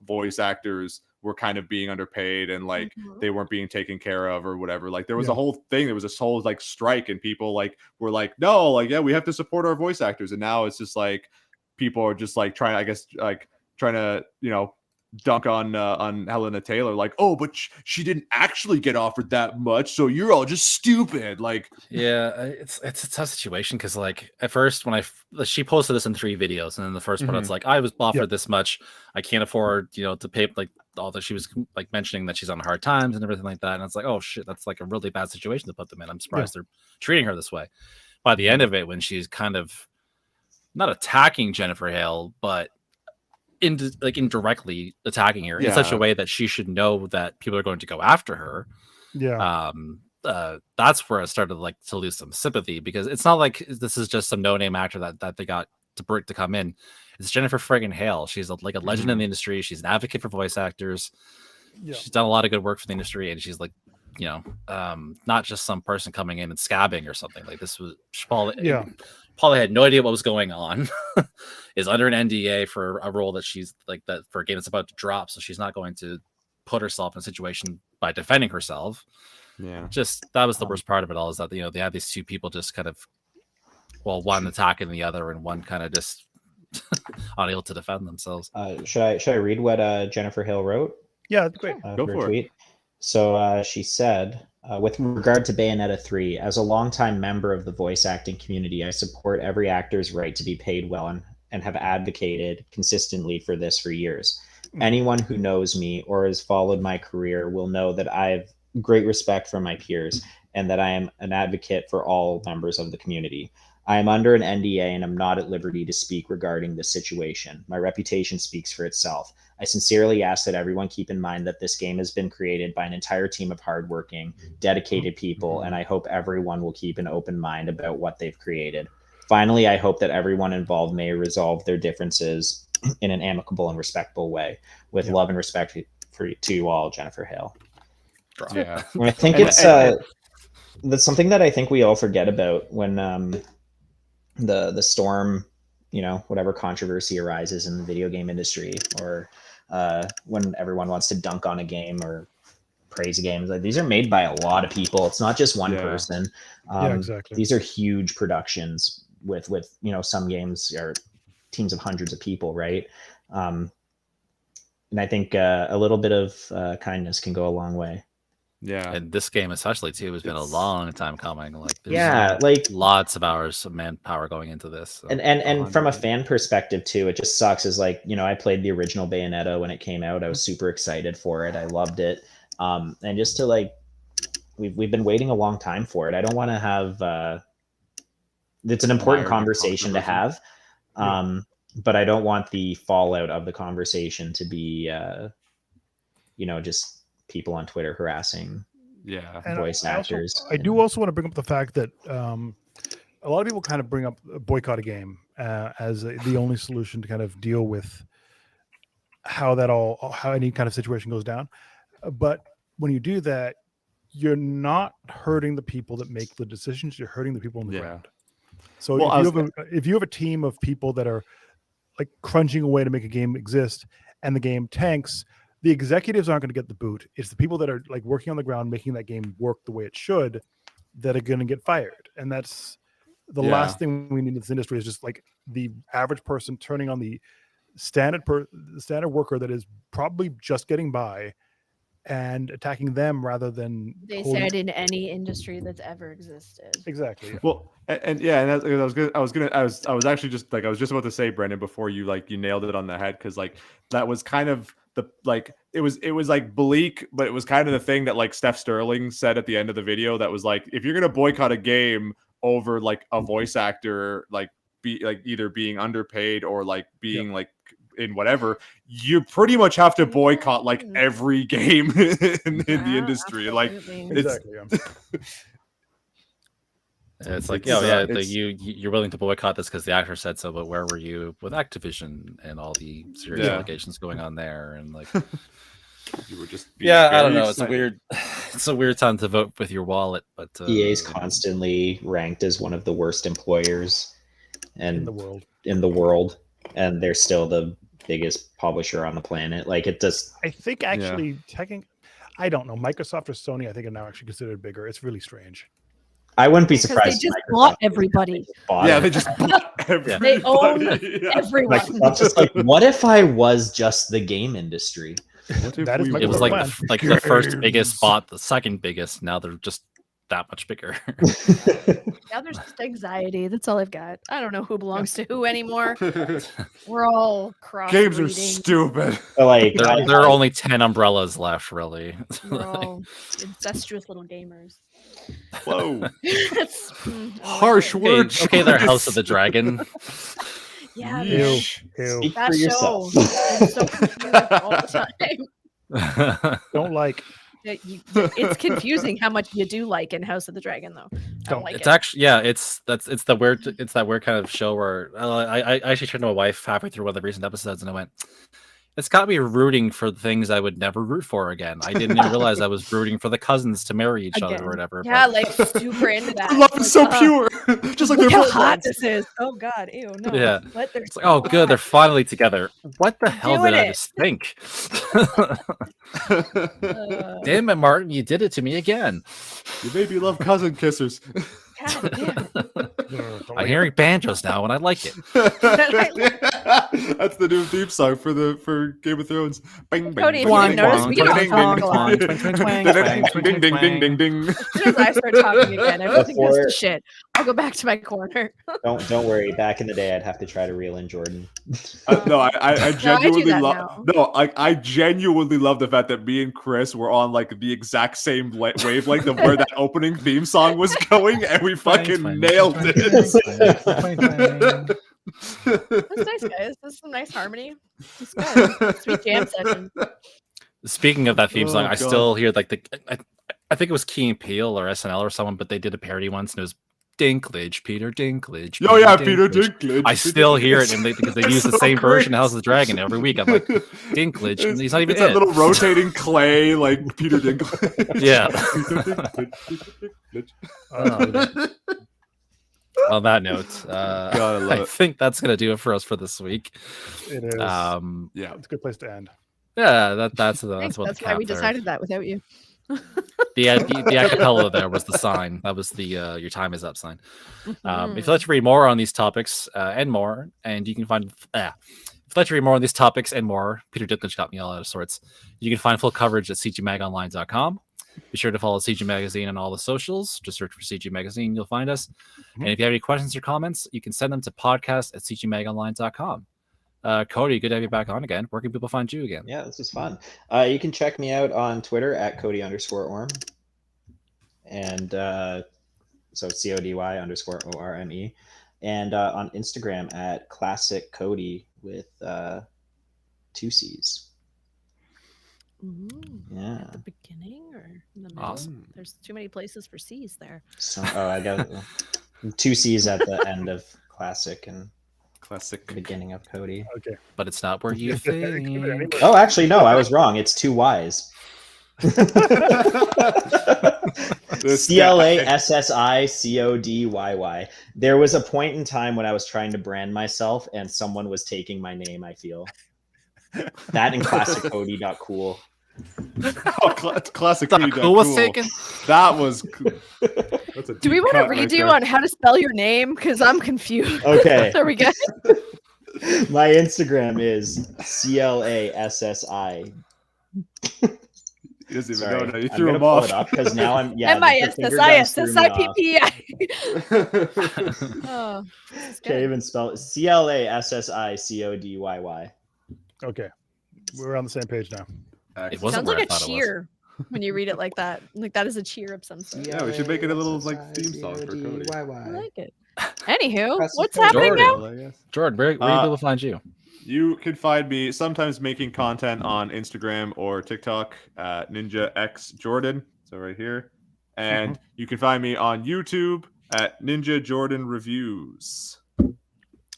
voice actors were kind of being underpaid and like they weren't being taken care of or whatever. Like there was a whole thing, there was this whole like strike and people like were like, no, like yeah, we have to support our voice actors. And now it's just like people are just like trying, I guess, like trying to, you know, dunk on Helena Taylor, like, oh, but she didn't actually get offered that much, so you're all just stupid. Like, yeah, it's a tough situation because like at first when she posted this in 3 videos, and then the first one it's like I was offered this much, I can't afford, you know, to pay, like all that she was like mentioning that she's on hard times and everything like that, and it's like, oh shit, that's like a really bad situation to put them in. I'm surprised they're treating her this way. By the end of it, when she's kind of not attacking Jennifer Hale, but indirectly attacking her in such a way that she should know that people are going to go after her. That's where I started like to lose some sympathy, because it's not like this is just some no-name actor that they got to come in. It's Jennifer friggin' Hale. She's like a legend in the industry. She's an advocate for voice actors. She's done a lot of good work for the industry, and she's like, you know, not just some person coming in and scabbing or something. Like this was Paula had no idea what was going on, is under an NDA for a role that she's like that for a game that's about to drop. So she's not going to put herself in a situation by defending herself. yeah, Just that was the worst part of it all, is that, you know, they have these two people just kind of, well, one attacking the other and one kind of just unable to defend themselves. Should I read what Jennifer Hale wrote? Yeah, great. Go her for it. tweet? So she said, with regard to Bayonetta 3, as a longtime member of the voice acting community, I support every actor's right to be paid well and have advocated consistently for this for years. Anyone who knows me or has followed my career will know that I have great respect for my peers and that I am an advocate for all members of the community. I am under an NDA and am not at liberty to speak regarding this situation. My reputation speaks for itself. I sincerely ask that everyone keep in mind that this game has been created by an entire team of hardworking, dedicated people, and I hope everyone will keep an open mind about what they've created. Finally, I hope that everyone involved may resolve their differences in an amicable and respectful way. With love and respect to you all, Jennifer Hale. Yeah. I think that's something that I think we all forget about when the storm, you know, whatever controversy arises in the video game industry, or when everyone wants to dunk on a game or praise games. Like, these are made by a lot of people. It's not just one person. Exactly. These are huge productions with you know, some games are teams of hundreds of people, right? And I think a little bit of kindness can go a long way. Yeah. And this game especially too has been a long time coming. Like like lots of hours of manpower going into this. So. And from a fan perspective too, it just sucks. Is like, you know, I played the original Bayonetta when it came out. I was super excited for it. I loved it. And just to like, we've been waiting a long time for it. I don't want to have. It's an important conversation to have, but I don't want the fallout of the conversation to be, you know, just people on Twitter harassing voice actors. I do also want to bring up the fact that a lot of people kind of bring up boycott a game as the only solution to kind of deal with how any kind of situation goes down. But when you do that, you're not hurting the people that make the decisions. You're hurting the people on the ground. So if you have a team of people that are like crunching away to make a game exist and the game tanks, the executives aren't going to get the boot. It's the people that are like working on the ground, making that game work the way it should, that are going to get fired. And that's the Yeah. last thing we need in this industry is just like the average person turning on the standard worker that is probably just getting by and attacking them rather than They holding- said in any industry that's ever existed. exactly. Well, and yeah, and I was actually just like I was just about to say, Brendan, before you nailed it on the head, because like that was kind of the it was like bleak, but it was kind of the thing that like Steph Sterling said at the end of the video that was like, if you're gonna boycott a game over like a voice actor like either being underpaid or like being like in whatever, you pretty much have to boycott like every game in the industry. Absolutely. Like Exactly. It's like, It's, you're willing to boycott this because the actor said so, but where were you with Activision and all the serious allegations going on there? And like, you were just I don't know. excited. It's a weird time to vote with your wallet, but EA is constantly ranked as one of the worst employers In the world. and they're still the biggest publisher on the planet. Like it just, I think actually I don't know. Microsoft or Sony, I think, are now actually considered bigger. It's really strange. I wouldn't be Because surprised. they just if bought Microsoft everybody. bought Yeah, it. they just bought everybody. They own Yeah. everyone. Microsoft's just like, what if I was just the game industry? What if That is we it was Microsoft like plan. the first biggest bought the second biggest. Now they're just that much bigger. Now there's just anxiety. That's all I've got. I don't know who belongs to who anymore. We're all cross. Games are stupid. Like there are only 10 umbrellas left, really. We're all incestuous little gamers. Whoa. Harsh Harsh words. Okay, they're House of the Dragon. Yeah, Ew. man. Ew. Speak That for show. yourself. I'm so confused all the time. Don't like. It's confusing how much you do like in House of the Dragon, though. I don't like It's it. actually it's that weird kind of show where I actually turned to my wife halfway through one of the recent episodes and I went, it's got me rooting for things I would never root for again. I didn't even realize I was rooting for the cousins to marry each other Again. or whatever. Yeah, but- like super into that. Love is so Like, pure. Just like Look they're how both hot ones. this is. Oh God, ew, no. Yeah. What? It's like, oh, good, they're finally together. What the hell Doing did I it. just think? Uh, Damn it, Martin, you did it to me again. You made me love cousin kissers. God damn. I'm hearing banjos now, and I like it. That's the new theme song for Game of Thrones. Bing, bing, Cody, if you bing, didn't notice, bing, we don't bing, talk bing, a lot. bing, ding, ding, ding, ding, ding. As soon as I start talking again, everything goes Before- to shit. I'll go back to my corner. Don't worry. Back in the day, I'd have to try to reel in Jordan. No, I genuinely that love. now. No, I genuinely love the fact that me and Chris were on like the exact same wavelength of where that opening theme song was going, and we fucking nailed it. That's nice, guys. That's some nice harmony. It's good. Sweet jam session. Speaking of that theme song, Oh, I God. still hear like I think it was Key and Peele or SNL or someone, but they did a parody once, and it was Dinklage, Peter Dinklage. Oh yeah, Peter Dinklage. I still hear it, and because they use the so same version of great. House of the Dragon every week. I'm like, Dinklage, and he's not even It's in that it. little rotating clay like Peter Dinklage. Yeah. Uh, On that note, God, I love I it. think that's gonna do it for us for this week. it is. Yeah. It's a good place to end. Yeah, that's Thanks. what That's the why we cap there. decided that without you. The acapella there was the sign. That was the your time is up sign. If you'd like to read more on these topics and more, and you can find if you'd like to read more on these topics and more, Peter Dinklage got me all out of sorts. You can find full coverage at cgmagonline.com. Be sure to follow CG Magazine on all the socials. Just search for CG Magazine, you'll find us. And if you have any questions or comments, you can send them to podcast@cgmagonline.com. Cody, good to have you back on again. Where can people find you again? Yeah, this is fun. You can check me out on Twitter at Cody_Orm. And so CODY_ORME. And on Instagram at Classic Cody with 2 C's. Ooh, Yeah. at the beginning or in the middle? Awesome. There's too many places for C's there. So, I got 2 C's at the end of Classic and Classic. beginning of Cody. Okay. But it's not where you It could be think. anywhere. Oh, actually, no, I was wrong. It's 2 Y's. This CLASSICODYY. There was a point in time when I was trying to brand myself and someone was taking my name, I feel. That and Classic Cody got cool. Classic. Thought Pretty Damn cool was Cool. taken. That was. That's a Do we deep want to cut read right you there. on how to spell your name? Because I'm confused. Okay. Are we good? My Instagram is CLASSI. He doesn't even Sorry, know now. You I'm threw gonna him pull off. it up because now I'm the finger guns threw me off. MISSISSIPPI. Oh, this is Can't good. even spell it. CLASSICODYY. Okay, we're on the same page now. It wasn't Sounds where like I a thought it was. cheer when you read it like that. Like that is a cheer of some sort. Yeah, we should make it a little, like, theme song for Cody. I like it. Anywho, Press the what's code. happening now? Jordan. Jordan, where can people find you? You can find me sometimes making content on Instagram or TikTok at Ninja X Jordan. So right here. And you can find me on YouTube at Ninja Jordan Reviews.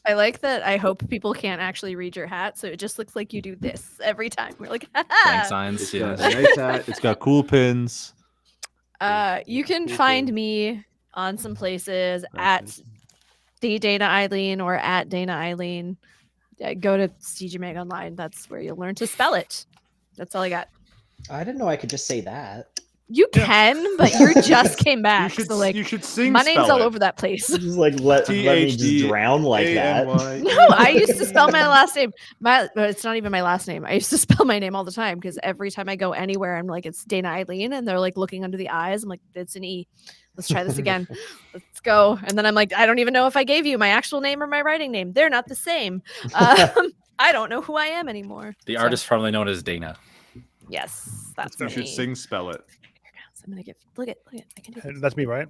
I like that. I hope people can't actually read your hat, so it just looks like you do this every time. We're like, Gang signs. It's Yeah. got a nice hat. It's got cool pins. You can find me on some places at the Dana Eileen or at Dana Eileen. Go to CG Mag Online. That's where you'll learn to spell it. That's all I got. I didn't know I could just say that. You can, but you just came back. So like, you should sing. my name's spell all it. over that place. Just like let me just drown like that. No, I used to spell my last name. It's not even my last name. I used to spell my name all the time because every time I go anywhere, I'm like, it's Dana Eileen, and they're like looking under the eyes. I'm like, it's an E. Let's try this again. Let's go. And then I'm like, I don't even know if I gave you my actual name or my writing name. They're not the same. I don't know who I am anymore. The artist formerly known as Dana. Yes, that's You me. should sing spell it. I'm gonna get look at. I can do this. And that's me, right?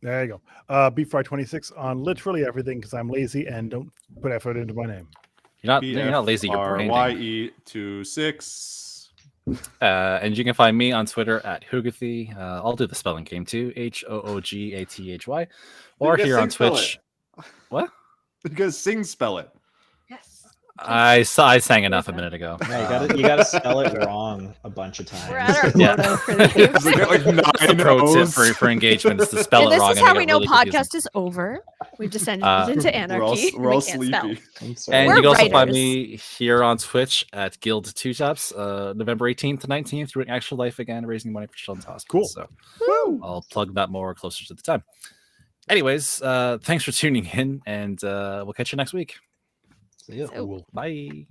There you go. Beef Fry 26 on literally everything because I'm lazy and don't put effort into my name. You're not lazy. You're branding. YE26. And you can find me on Twitter at Hoogathy. I'll do the spelling game too. HOOGATHY. Or here on Twitch. What? Because sing spell it. Yes. I sang enough a minute ago. Yeah, you gotta spell it wrong a bunch of times. We're at our Yeah. quota for the game. It's like That's the 9 pro tip O's. for engagement is to spell And it this wrong. is and how make we it know really confusing. podcast is over. We've descended into We're all, anarchy. we're all We can't spell. sleepy. I'm sorry. And We're you can also find writers. me here on Twitch at Guild 2 Taps, November 18th to 19th, doing Actual Life again, raising money for Children's Hospital. Cool. So Woo. I'll plug that more closer to the time. Anyways, thanks for tuning in, and we'll catch you next week. See ya. So- Cool. Bye.